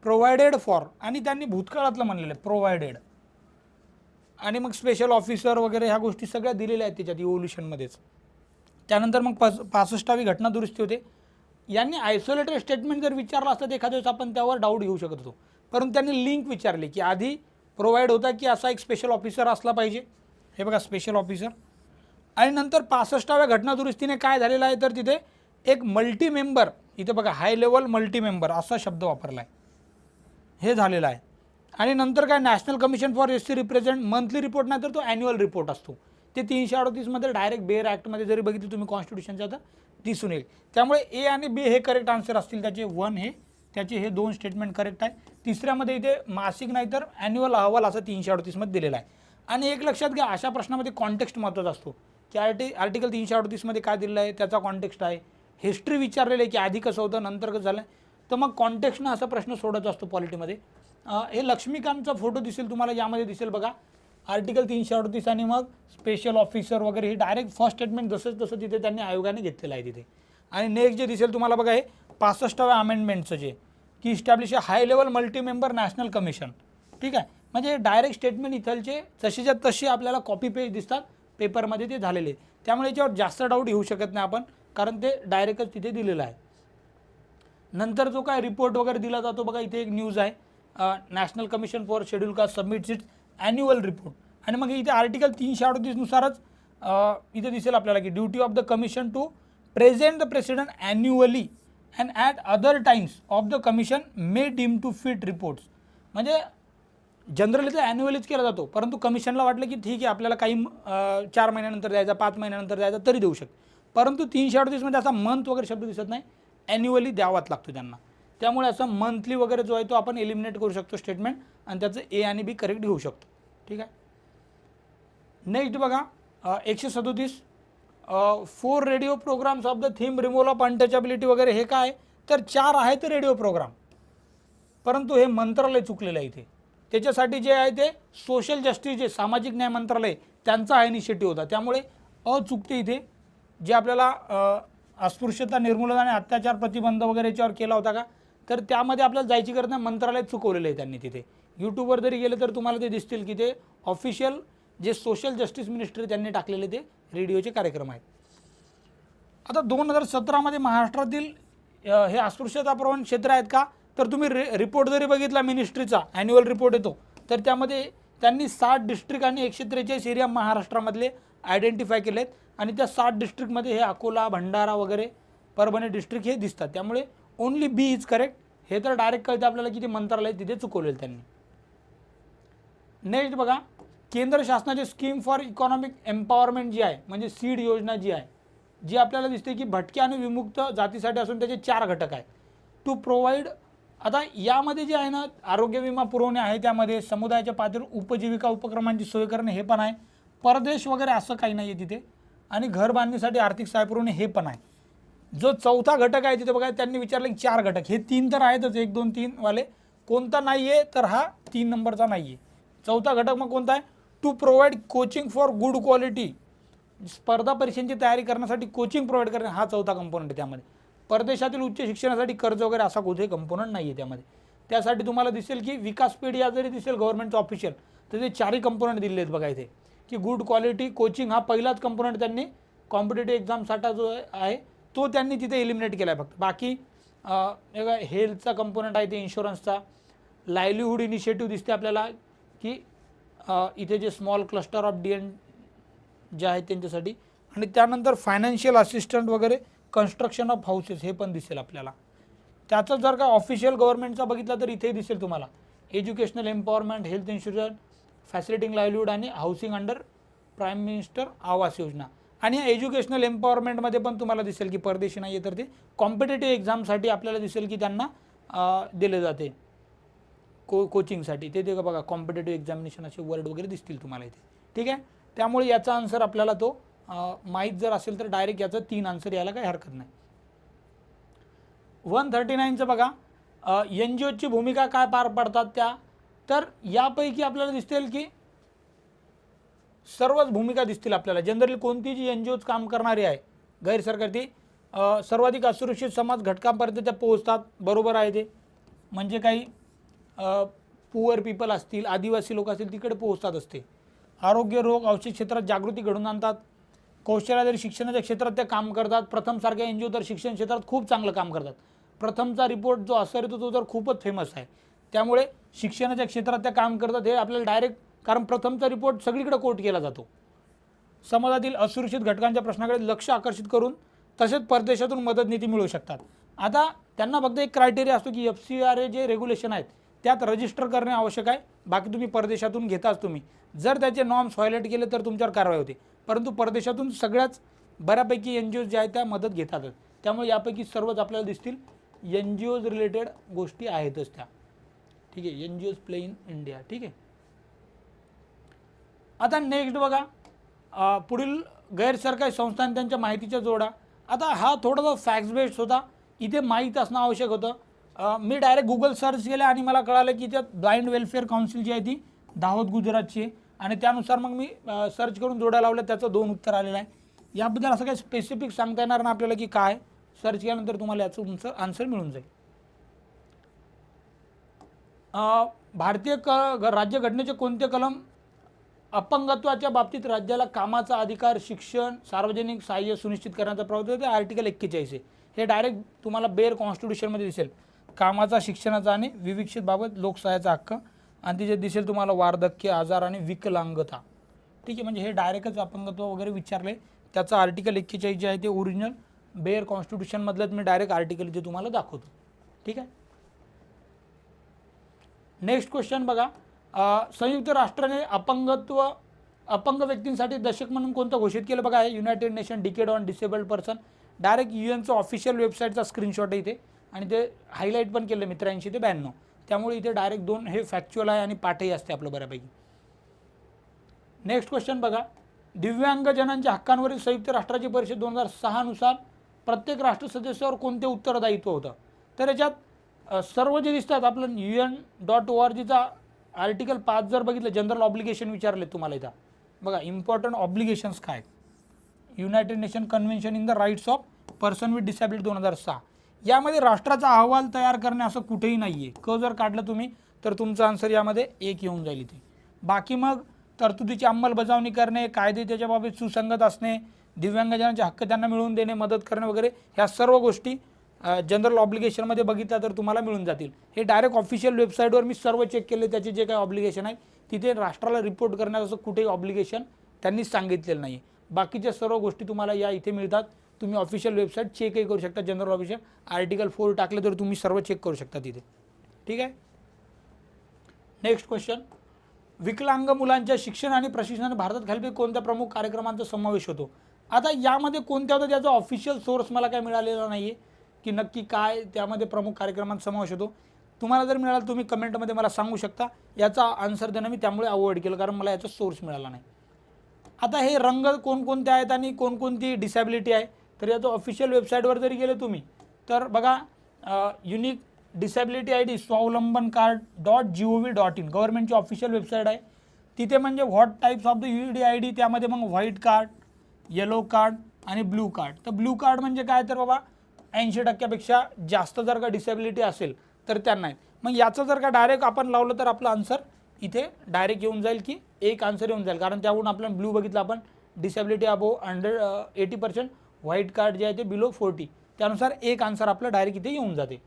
provided for, आणि त्यांनी भूतकाळातलं म्हणलेलं आहे प्रोव्हाइडेड, आणि मग स्पेशल ऑफिसर वगैरे ह्या गोष्टी सगळ्या दिलेल्या आहेत त्याच्यात इव्होल्युशनमध्येच. त्यानंतर मग 65वी घटना दुरुस्ती होते. यांनी आयसोलेटेड स्टेटमेंट जर विचारलं असतं तर एखाद्या वेळेस आपण त्यावर डाऊट घेऊ शकत होतो, परंतु त्यांनी लिंक विचारली की आधी प्रोव्हाइड होता की असा एक स्पेशल ऑफिसर असला पाहिजे. हे बघा स्पेशल ऑफिसर, आणि नंतर 65व्या घटना दुरुस्तीने काय झालेलं आहे तर तिथे एक मल्टी मेंबर, इथे बघा हाय लेवल मल्टी मेंबर असा शब्द वापरला आहे, हे झालेलं आहे. आणि नंतर काय national commission for SC represent monthly report नाही तर तो ॲन्युअल रिपोर्ट असतो. ते 338 मध्ये डायरेक्ट बेअर ॲक्टमध्ये जरी बघितलं तुम्ही कॉन्स्टिट्यूशनच्या तर दिसून येईल. त्यामुळे ए आणि बी हे करेक्ट आन्सर असतील त्याचे. 1 हे त्याचे हे 2 स्टेटमेंट करेक्ट आहे. तिसऱ्यामध्ये इथे मासिक नाही तर ॲन्युअल अहवाल असं 338 मध्ये दिलेला आहे. आणि एक लक्षात घ्या, अशा प्रश्नामध्ये कॉन्टेक्स्ट महत्त्वाचा असतो की आर्टिकल 338 मध्ये काय दिलेलं आहे त्याचा कॉन्टेक्स्ट आहे. हिस्ट्री विचारलेलं आहे की आधी कसं होतं नंतर कसं झालं, तर मग कॉन्टेक्स्टनं असा प्रश्न सोडत असतो पॉलिटीमध्ये. हे लक्ष्मीकांतचा फोटो दिसेल तुम्हाला, यामध्ये दिसेल बघा आर्टिकल 338 आणि मग स्पेशल ऑफिसर वगैरे हे डायरेक्ट फर्स्ट स्टेटमेंट जसंच तसं तिथे त्यांनी आयोगाने घेतलेलं आहे तिथे. आणि नेक्स्ट जे दिसेल तुम्हाला बघा हे 65व्या अमेंडमेंटचं जे की establish a high level multi member national commission. ठीक आहे, म्हणजे डायरेक्ट स्टेटमेंट इथलचे जशीच्या तशी आपल्याला कॉपी पेज दिसतात पेपरमध्ये ते झालेले. त्यामुळे याच्यावर जास्त डाऊट येऊ शकत नाही आपण, कारण ते डायरेक्टच तिथे दिलेलं आहे. नंतर जो काय रिपोर्ट वगैरे दिला जातो बघा, इथे एक न्यूज आहे national commission for schedule caste submits its annual report. आणि मग इथे आर्टिकल 338 नुसारच इथे दिसेल आपल्याला की duty of the commission to present the president annually and at other times of the commission may deem to fit reports. म्हणजे generally तर ॲन्युअलीच केला जातो, परंतु कमिशनला वाटलं की ठीक आहे आपल्याला काही 4 महिन्यानंतर द्यायचा, 5 महिन्यानंतर द्यायचा तरी देऊ शकतो. परंतु 338 मध्ये असा मंथ वगैरे शब्द दिसत नाही, ॲन्युअली द्यावाच लागतो त्यांना. त्यामुळे असं मंथली वगैरे जो आहे तो आपण एलिमिनेट करू शकतो स्टेटमेंट आणि त्याचं ए आणि बी करेक्ट घेऊ शकतो. ठीक आहे. नेक्स्ट बघा 137 4 radio programmes of the theme removal of untouchability वगैरे हे काय, तर 4 आहेत रेडिओ प्रोग्राम, परंतु हे मंत्रालय चुकलेलं आहे इथे. त्याच्यासाठी जे आहे ते सोशल जस्टिस जे सामाजिक न्याय मंत्रालय त्यांचा हा इनिशिएटिव्ह होता. त्यामुळे चुकते इथे. जे आपल्याला अस्पृश्यता निर्मूलन आणि अत्याचार प्रतिबंध वगैरे याच्यावर केला होता का, तर त्यामध्ये आपल्याला जायची गरज नाही, मंत्रालय चुकवलेलं आहे त्यांनी तिथे. यूट्यूबवर जरी गेले तर तुम्हाला ते दिसतील की ते ऑफिशियल जे सोशल जस्टिस मिनिस्ट्री त्यांनी टाकलेले ते रेडिओचे कार्यक्रम आहेत. आता 2017 मध्ये महाराष्ट्रातील हे अस्पृश्यता प्रवण क्षेत्र आहेत का, तर तुम्ही रिपोर्ट जरी बघितला मिनिस्ट्रीचा ॲन्युअल रिपोर्ट येतो तर त्यामध्ये त्यांनी 60 डिस्ट्रिक्ट आणि 143 एरिया महाराष्ट्रामधले आयडेंटिफाय केले आहेत. आणि त्या 60 डिस्ट्रिक्टमध्ये हे अकोला, भंडारा वगैरे परभणी डिस्ट्रिक्ट हे दिसतात. त्यामुळे ओनली बी इज करेक्ट. हे तर डायरेक्ट कळतं आपल्याला की ते मंत्रालय तिथे चुकवलेलं त्यांनी. नेक्स्ट बघा केंद्र शासनाचे स्कीम फॉर इकॉनॉमिक एम्पॉवरमेंट जी आहे, म्हणजे सीड योजना जी आहे, जी आपल्याला दिसते की भटक्या आणि विमुक्त जातीसाठी असून त्याचे 4 घटक आहेत. टू प्रोव्हाइड, आता यामध्ये जे आहे ना आरोग्य विमा पुरवणे आहे, त्यामध्ये समुदायाच्या पातळीवर उपजीविका उपक्रमांची सोय करणे हे पण आहे. परदेश वगैरे असं काही नाही आहे तिथे. आणि घर बांधणीसाठी आर्थिक सहाय्य पुरवणे हे पण आहे. जो चौथा घटक आहे तिथे बघा त्यांनी विचारले की 4 घटक, हे 3 तर आहेतच, 1 2 3 वाले. कोणता नाही आहे तर हा 3 नंबरचा नाही आहे. चौथा घटक मग कोणता आहे, to provide coaching for good quality, स्पर्धा परीक्षांची तयारी करण्यासाठी कोचिंग प्रोव्हाइड करणे हा चौथा कंपोनंट आहे. त्यामध्ये परदेशातील उच्च शिक्षणासाठी कर्ज वगैरे असा कुठे कंपोनंट नाही आहे त्यामध्ये. त्यासाठी तुम्हाला दिसेल की विकास पेढी या जरी दिसेल गव्हर्नमेंटचं ऑफिशियल, तर ते 4ही कंपोनंट दिले आहेत बघा इथे की गुड क्वालिटी कोचिंग हा पहिलाच कंपोनंट त्यांनी कॉम्पिटेटिव्ह एक्झामसाठी जो आहे तो त्यांनी तिथे एलिमिनेट केला आहे. फक्त बाकी हेल्थचा कंपोनंट आहे, ते इन्शुरन्सचा. लाईव्हलीहूड इनिशिएटिव्ह दिसते आपल्याला की इथे जे स्मॉल क्लस्टर ऑफ DN जे आहेत त्यांच्यासाठी. आणि त्यानंतर फायनान्शियल असिस्टंट वगैरे, कन्स्ट्रक्शन ऑफ हाऊसेस हे पण दिसेल आपल्याला. त्याचं जर का ऑफिशियल गव्हर्नमेंटचा बघितला तर इथे दिसेल तुम्हाला educational empowerment, health insurance, facilitating livelihood आणि housing under Prime Minister Awas Yojana. आणि या एज्युकेशनल एम्पॉवरमेंटमध्ये पण तुम्हाला दिसेल की परदेशी नाही आहे, तर ते कॉम्पिटेटिव्ह एक्झामसाठी आपल्याला दिसेल की त्यांना दिले जाते कोचिंगसाठी. ते बघा कॉम्पिटेटिव्ह एक्झामिनेशन असे वर्ड वगैरे दिसतील तुम्हाला इथे. ठीक आहे. त्यामुळे याचा आन्सर आपल्याला तो माहीत जर असेल तर डायरेक्ट याचं 3 आन्सर यायला काही हरकत नाही. 139चं बघा NGOची भूमिका काय पार पडतात त्या, तर यापैकी आपल्याला दिसतील की सर्वच भूमिका दिसतील आपल्याला. जनरली कोणती जी NGOज काम करणारी आहे गैरसरकारी ती सर्वाधिक असुरक्षित समाज घटकांपर्यंत त्या पोहोचतात. बरोबर आहे ते. म्हणजे काही पुअर पीपल असतील, आदिवासी लोक असतील तिकडे पोहोचतात असते. आरोग्य, रोग, औषध क्षेत्रात जागृती घडवून आणतात. कौशल्याधारित शिक्षणाच्या क्षेत्रात ते काम करतात. प्रथमसारख्या NGO तर शिक्षण क्षेत्रात खूप चांगलं काम करतात. प्रथमचा रिपोर्ट जो असर येतो तो तर खूपच फेमस आहे. त्यामुळे शिक्षणाच्या क्षेत्रात त्या काम करतात हे आपल्याला डायरेक्ट, कारण प्रथमचा रिपोर्ट सगळीकडे कोट केला जातो. समाजातील असुरक्षित घटकांच्या प्रश्नाकडे लक्ष आकर्षित करून तसेच परदेशातून मदत निधी मिळू शकतात. आता त्यांना फक्त एक क्रायटेरिया असतो की FCRA जे रेग्युलेशन आहेत त्यात रजिस्टर करणे आवश्यक आहे. बाकी तुम्ही परदेशातून घेताच तुम्ही. जर त्याचे नॉर्म्स व्हायलेट केले तर तुमच्यावर कारवाई होते. परंतु परदेशातून सगळ्याच बऱ्यापैकी एन जी ओज ज्या आहेत त्या मदत घेतातच. त्यामुळे यापैकी सर्वच आपल्याला दिसतील एन जी ओज रिलेटेड गोष्टी आहेतच त्या. ठीक आहे, एन जी ओज प्ले इन इंडिया. ठीक आहे. आता नेक्स्ट बघा, पुढील गैरसरकारी संस्थान त्यांच्या माहितीच्या जोडा. आता हा थोडासा फॅक्ट्स बेस्ड होता, इथे माहीत असणं आवश्यक होतं. मी डायरेक्ट गुगल सर्च केलं आणि मला कळालं की त्यात ब्लाइंड वेलफेअर काउन्सिल जी आहे ती दाहोद गुजरातची आहे आणि त्यानुसार मग मी सर्च करून जोड्या लावल्या, त्याचं 2 उत्तर आलेलं आहे. याबद्दल असं काही स्पेसिफिक सांगता येणार ना आपल्याला की काय, सर्च केल्यानंतर तुम्हाला याचं तुमचं आन्सर मिळून जाईल. भारतीय राज्यघटनेचे कोणते कलम अपंगत्वाच्या बाबतीत राज्याला कामाचा अधिकार, शिक्षण, सार्वजनिक सहाय्य सुनिश्चित करण्याचा प्रावधान होते? आर्टिकल 41 आहे. हे डायरेक्ट तुम्हाला बेअर कॉन्स्टिट्यूशनमध्ये दिसेल. कामाचा, शिक्षणाचा आणि विविक्षित बाबत लोकसहाय्याचा हक्क आणि तिथे दिसेल तुम्हाला वार्धक्य, आजार आणि विकलांगता. ठीक आहे, म्हणजे हे डायरेक्टच अपंगत्व वगैरे विचारले. त्याचं आर्टिकल 41 जे आहे ते ओरिजिनल बेअर कॉन्स्टिट्यूशनमधलंच मी डायरेक्ट आर्टिकल इथे तुम्हाला दाखवतो. ठीक आहे. नेक्स्ट क्वेश्चन बघा, संयुक्त राष्ट्राने अपंग व्यक्तींसाठी दशक म्हणून कोणतं घोषित केलं? बघा, United Nation decade on disabled person. Direct UNचं ऑफिशियल वेबसाईटचा स्क्रीनशॉट आहे इथे आणि ते हायलाईट पण केलं मित्र 80 ते 92. त्यामुळे इथे डायरेक्ट 2 हे फॅक्च्युअल आहे आणि पाठही असते आपलं बऱ्यापैकी. नेक्स्ट क्वेश्चन बघा, दिव्यांगजनांच्या हक्कांवरील संयुक्त राष्ट्राची परिषद 2006 नुसार प्रत्येक राष्ट्र सदस्यावर कोणते उत्तरदायित्व होतं? तर याच्यात सर्व जे दिसतात आपलं UN.orgचा आर्टिकल 5 जर बघितलं, जनरल ऑब्लिगेशन विचारले तुम्हाला इथं. बघा, इम्पॉर्टंट ऑब्लिगेशन्स काय? United nation convention in the rights of person with disability 2006. यामध्ये राष्ट्राचा अहवाल तयार करणे असं कुठेही नाही आहे. क जर काढलं तुम्ही तर तुमचं आन्सर यामध्ये 1 येऊन जाईल इथे. बाकी मग तरतुदीची अंमलबजावणी करणे, कायदे त्याच्याबाबत सुसंगत असणे, दिव्यांगजनांचे हक्क त्यांना मिळवून देणे, मदत करणे वगैरे, ह्या सर्व गोष्टी जनरल ऑब्लिगेशनमध्ये बघितल्या तर तुम्हाला मिळून जातील. हे डायरेक्ट ऑफिशियल वेबसाईटवर मी सर्व चेक केले, त्याचे जे काही ऑब्लिगेशन आहे तिथे राष्ट्राला रिपोर्ट करण्याचं कुठेही ऑब्लिगेशन त्यांनी सांगितलेलं नाही. बाकीच्या सर्व गोष्टी तुम्हाला या इथे मिळतात. तुम्ही ऑफिशियल वेबसाईट चेकही करू शकता. जनरल ऑब्लिगेशन आर्टिकल 4 टाकले तर तुम्ही सर्व चेक करू शकता तिथे. ठीक आहे. नेक्स्ट क्वेश्चन, विकलांग मुलांच्या शिक्षण आणि प्रशिक्षणाने भारतात खालील कोणत्या प्रमुख कार्यक्रमांचा समावेश होतो? आता यामध्ये कोणत्या होतं त्याचा ऑफिशियल सोर्स मला काय मिळालेला नाही आहे की नक्की काय त्यामध्ये प्रमुख कार्यक्रमांचा समावेश होतो. तुम्हाला जर मिळाला तुम्ही कमेंटमध्ये मला सांगू शकता. याचा आन्सर देणं मी त्यामुळे अवॉइड केलं कारण मला याचा सोर्स मिळाला नाही. आता हे रंग कोणकोणते आहेत आणि कोणकोणती डिसॅबिलिटी आहे तर याचं ऑफिशियल वेबसाईटवर जरी गेले तुम्ही तर बघा, युनिक डिसॅबिलिटी ID स्वावलंबन कार्ड.gov.in गव्हर्नमेंटची ऑफिशियल वेबसाईट आहे. तिथे म्हणजे what types of the UDID, त्यामध्ये मग व्हाईट कार्ड, येलो कार्ड आणि ब्लू कार्ड. तर ब्लू कार्ड म्हणजे काय तर बाबा 80% जास्त जर का डिसॅबिलिटी असेल तर त्यांना आहे. मग याचं जर का डायरेक्ट आपण लावलं तर आपलं आन्सर इथे डायरेक्ट येऊन जाईल की एक आन्सर येऊन जाईल, कारण त्यावरून आपल्याला ब्लू बघितलं आपण डिसॅबिलिटी अबोव 80%, व्हाईट कार्ड जे आहे ते बिलो 40, त्यानुसार एक आन्सर आपलं डायरेक्ट इथे येऊन जाते.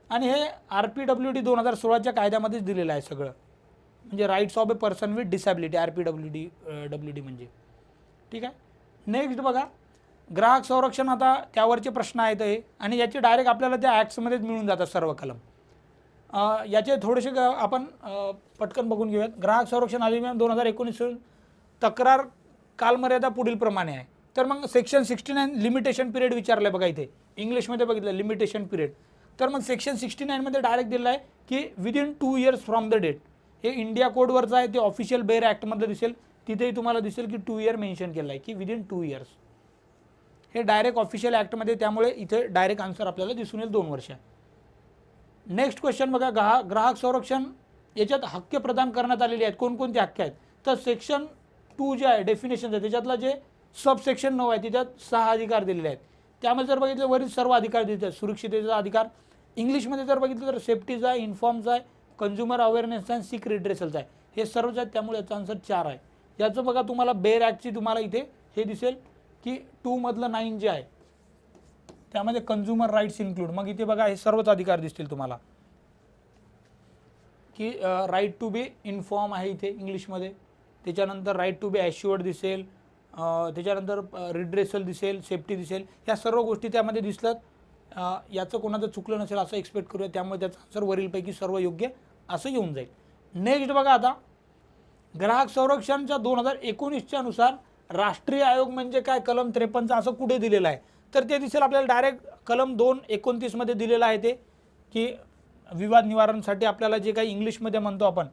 आणि हे RPWD 2016च्या कायद्यामध्येच दिलेलं आहे सगळं, म्हणजे rights of a person with disability RPWD म्हणजे. ठीक आहे. नेक्स्ट बघा, ग्राहक संरक्षण. आता त्यावरचे प्रश्न आहेत हे आणि याचे डायरेक्ट आपल्याला त्या ॲक्ट्समध्येच मिळून जातात सर्व कलम. याचे थोडेसे आपण पटकन बघून घेऊयात. ग्राहक संरक्षण अधिनियम 2019 तक्रार कालमर्यादा पुढील प्रमाणे आहे. तर मग सेक्शन 69 लिमिटेशन पिरियड विचारलं आहे बघा इथे, इंग्लिशमध्ये बघितलं लिमिटेशन पिरियड. तर मग सेक्शन 69 मध्ये डायरेक्ट दिलं आहे की within 2 years from the date. हे इंडिया कोडवरचं आहे, ते ऑफिशियल बेअर ॲक्टमधलं दिसेल. तिथेही तुम्हाला दिसेल की 2 इयर मेन्शन केलं आहे की विदिन 2 इयर्स. हे डायरेक्ट ऑफिशियल ॲक्टमध्ये, त्यामुळे इथे डायरेक्ट आन्सर आपल्याला दिसून येईल 2 वर्ष. नेक्स्ट क्वेश्चन बघा, ग्राहक संरक्षण याच्यात हक्क प्रदान करण्यात आलेले आहेत. कोणकोणते हक्क आहेत तर सेक्शन 2 जे आहे डेफिनेशन आहे त्याच्यातलं जे सबसेक्शन 9 आहे त्याच्यात 6 अधिकार दिलेले आहेत. त्यामध्ये जर बघितलं वरील सर्व अधिकार दिले आहेत. सुरक्षिततेचा अधिकार, इंग्लिशमध्ये जर बघितलं तर सेफ्टीचा आहे, इन्फॉर्मचा आहे, कन्झ्युमर अवेअरनेसचा आहे, सिक रिड्रेसलचा आहे. हे सर्वच आहेत, त्यामुळे याचा आन्सर 4 आहे. याचं बघा तुम्हाला बेअर ॲक्टची तुम्हाला इथे हे दिसेल की 2 मधलं 9 जे आहे त्यामध्ये कन्झ्युमर राईट्स इन्क्लूड. मग इथे बघा हे सर्वच अधिकार दिसतील तुम्हाला की राईट टू बी इन्फॉर्म आहे इथे इंग्लिशमध्ये. त्याच्यानंतर राईट टू बी ॲश्युअर्ड दिसेल, त्याच्यानंतर रिड्रेसल दिसेल, सेफ्टी दिसेल. ह्या सर्व गोष्टी त्यामध्ये दिसतात. याचं कोणाचं चुकलं नसेल असं एक्सपेक्ट करूया, त्यामुळे त्याचं आन्सर वरीलपैकी सर्व योग्य असं येऊन जाईल. नेक्स्ट बघा, आता ग्राहक संरक्षणच्या 2019च्या नुसार राष्ट्रीय आयोग म्हणजे काय, कलम 53 असं कुठे दिलेलं आहे, तर ते दिसेल आपल्याला डायरेक्ट कलम 229 मध्ये दिलेलं आहे ते, की विवाद निवारणसाठी आपल्याला जे काही इंग्लिशमध्ये म्हणतो आपण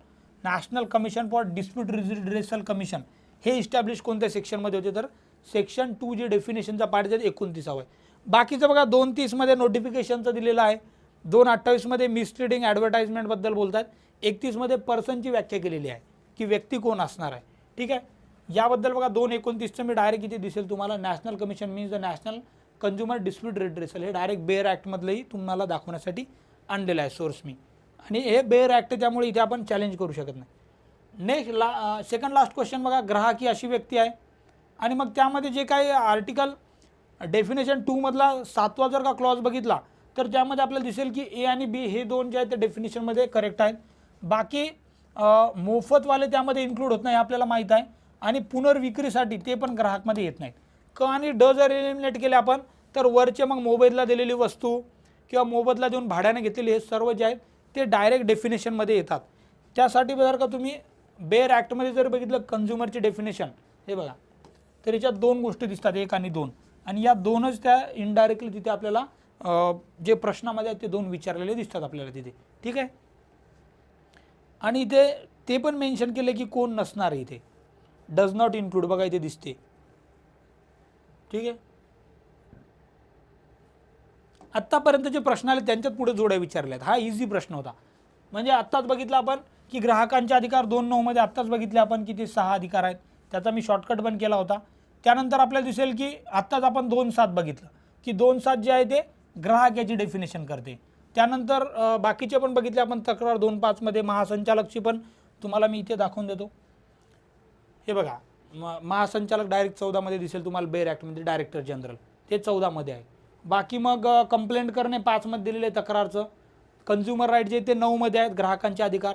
national commission for dispute redressal commission, हे इस्टॅब्लिश कोणत्या सेक्शनमध्ये होते, तर सेक्शन 2 जे डेफिनेशनचा पार्ट आहे 29 आहे. बाकीचं बघा 230 मध्ये नोटिफिकेशनचं दिलेलं आहे, 228 मध्ये मिसलिडिंग ॲडव्हर्टाइजमेंटबद्दल बोलतात, 31 मध्ये पर्सनची व्याख्या केलेली आहे की व्यक्ती कोण असणार आहे. ठीक आहे, याबद्दल बघा 229चं मी डायरेक्ट इथे दिसेल तुम्हाला, national commission means the national consumer dispute redressal, हे डायरेक्ट बेअर ॲक्टमधलंही तुम्हाला दाखवण्यासाठी आणलेलं आहे सोर्स मी, आणि हे बेअर ॲक्ट त्यामुळे इथे आपण चॅलेंज करू शकत नाही. नेक्स्ट सेकंड लास्ट क्वेश्चन बघा, ग्राहक ही अशी व्यक्ती आहे, आणि मग त्यामध्ये जे काही आर्टिकल डेफिनेशन 2 मधला 7वा जर का क्लॉज बघितला तर त्यामध्ये आपल्याला दिसेल की ए आणि बी हे दोन जे आहेत ते डेफिनेशनमध्ये करेक्ट आहेत. बाकी मोफतवाले त्यामध्ये इन्क्लूड होत नाही आपल्याला माहीत आहे, आणि पुनर्विक्रीसाठी ते पण ग्राहकमध्ये येत नाहीत. क आणि ड जर एलिमिनेट केले आपण तर वरचे मग मोबदला दिलेली वस्तू किंवा मोबदला देऊन भाड्याने घेतलेले हे सर्व जे आहेत ते डायरेक्ट डेफिनेशनमध्ये येतात. त्यासाठी जर का तुम्ही बेअर ॲक्टमध्ये जर बघितलं कन्झ्युमरची डेफिनेशन, हे बघा, तर याच्यात दोन गोष्टी दिसतात, एक आणि दोन, आणि या दोनच त्या इनडायरेक्टली तिथे आपल्याला जे प्रश्नामध्ये आहेत ते दोन विचारलेले दिसतात आपल्याला तिथे. ठीक आहे, आणि इथे ते पण मेन्शन केले की कोण नसणार आहे, इथे डज नॉट इन्क्लूड बघा इथे दिसते. ठीक आहे, आत्तापर्यंत जे प्रश्न आले त्यांच्यात पुढे जोड्या विचारल्यात, हा इझी प्रश्न होता. म्हणजे आत्ताच बघितलं आपण की ग्राहकांचे अधिकार 2.9 मध्ये आत्ताच बघितले आपण की ते 6 अधिकार आहेत, त्याचा मी शॉर्टकट पण केला होता. त्यानंतर आपल्याला दिसेल की आत्ताच आपण 2.7 बघितलं की 2.7 जे आहे ते ग्राहक याची डेफिनेशन करते. त्यानंतर बाकीचे पण बघितले आपण, तक्रार 2.5 मध्ये महासंचालकची पण तुम्हाला मी इथे दाखवून देतो. हे बघा, महासंचालक डायरेक्ट 14 मध्ये दिसेल तुम्हाला बेअर ॲक्टमध्ये, डायरेक्टर जनरल ते 14 मध्ये आहे. बाकी मग कंप्लेंट करणे 5 मध्ये दिलेले आहे तक्रारचं, कन्झ्युमर राईट जे ते 9 मध्ये आहेत, ग्राहकांचे अधिकार.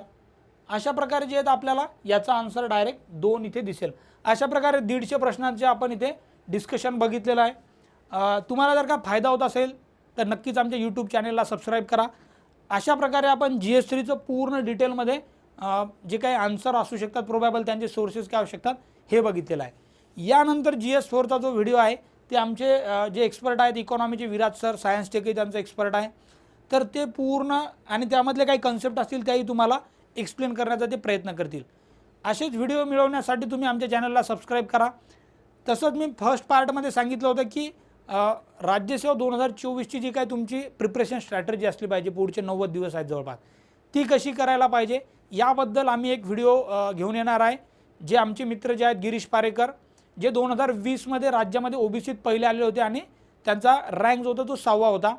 अशा प्रकारे जे आहेत आपल्याला याचा आन्सर डायरेक्ट 2 इथे दिसेल. अशा प्रकारे 150 प्रश्नांचे आपण इथे डिस्कशन बघितलेलं आहे. तुम्हाला जर का फायदा होत असेल तर नक्कीच आमच्या यूट्यूब चॅनलला सबस्क्राईब करा. अशा प्रकारे आपण GS3चं पूर्ण डिटेलमध्ये जे काही आन्सर असू शकतात प्रोबॅबल, त्यांचे सोर्सेस काय असू शकतात हे बघितलेलं आहे. यानंतर GS4चा जो व्हिडिओ आहे ते आमचे जे एक्सपर्ट आहेत इकॉनॉमीचे विराज सर, सायन्स टेक त्यांचं एक्सपर्ट आहे, तर ते पूर्ण आणि त्यामधले काही कन्सेप्ट असतील त्याही तुम्हाला एक्सप्लेन करण्याचा ते प्रयत्न करतील. असेच व्हिडिओ मिळवण्यासाठी तुम्ही आमच्या चॅनलला सबस्क्राईब करा. तसंच मी फर्स्ट पार्टमध्ये सांगितलं होतं की राज्यसेवा 2024ची जी काय तुमची प्रिपरेशन स्ट्रॅटर्जी असली पाहिजे, पुढचे 90 दिवस आहेत जवळपास, ती कशी करायला पाहिजे याबद्दल आम्ही एक व्हिडिओ घेऊन येणार आहे. जे आमचे मित्र जे आहेत गिरीश पारेकर, जे 2020 मध्ये राज्यामध्ये ओबीसीत पहिले आले होते आणि त्यांचा रँक जो होता तो 6वा होता.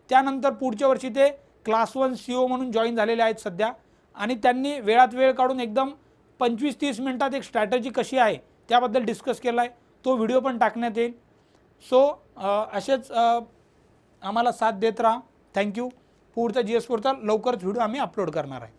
त्यानंतर पुढच्या वर्षी ते क्लास 1 CO म्हणून जॉईन झालेले आहेत सध्या, आणि त्यांनी वेळात वेळ काढून एकदम 25-30 मिनिटात एक स्ट्रॅटर्जी कशी आहे त्याबद्दल डिस्कस केला आहे. तो व्हिडिओ पण टाकण्यात येईल. सो असेच आम्हाला साथ देत राहा. थँक्यू. पुढचा GS4चा लवकरच व्हिडिओ आम्ही अपलोड करणार आहे.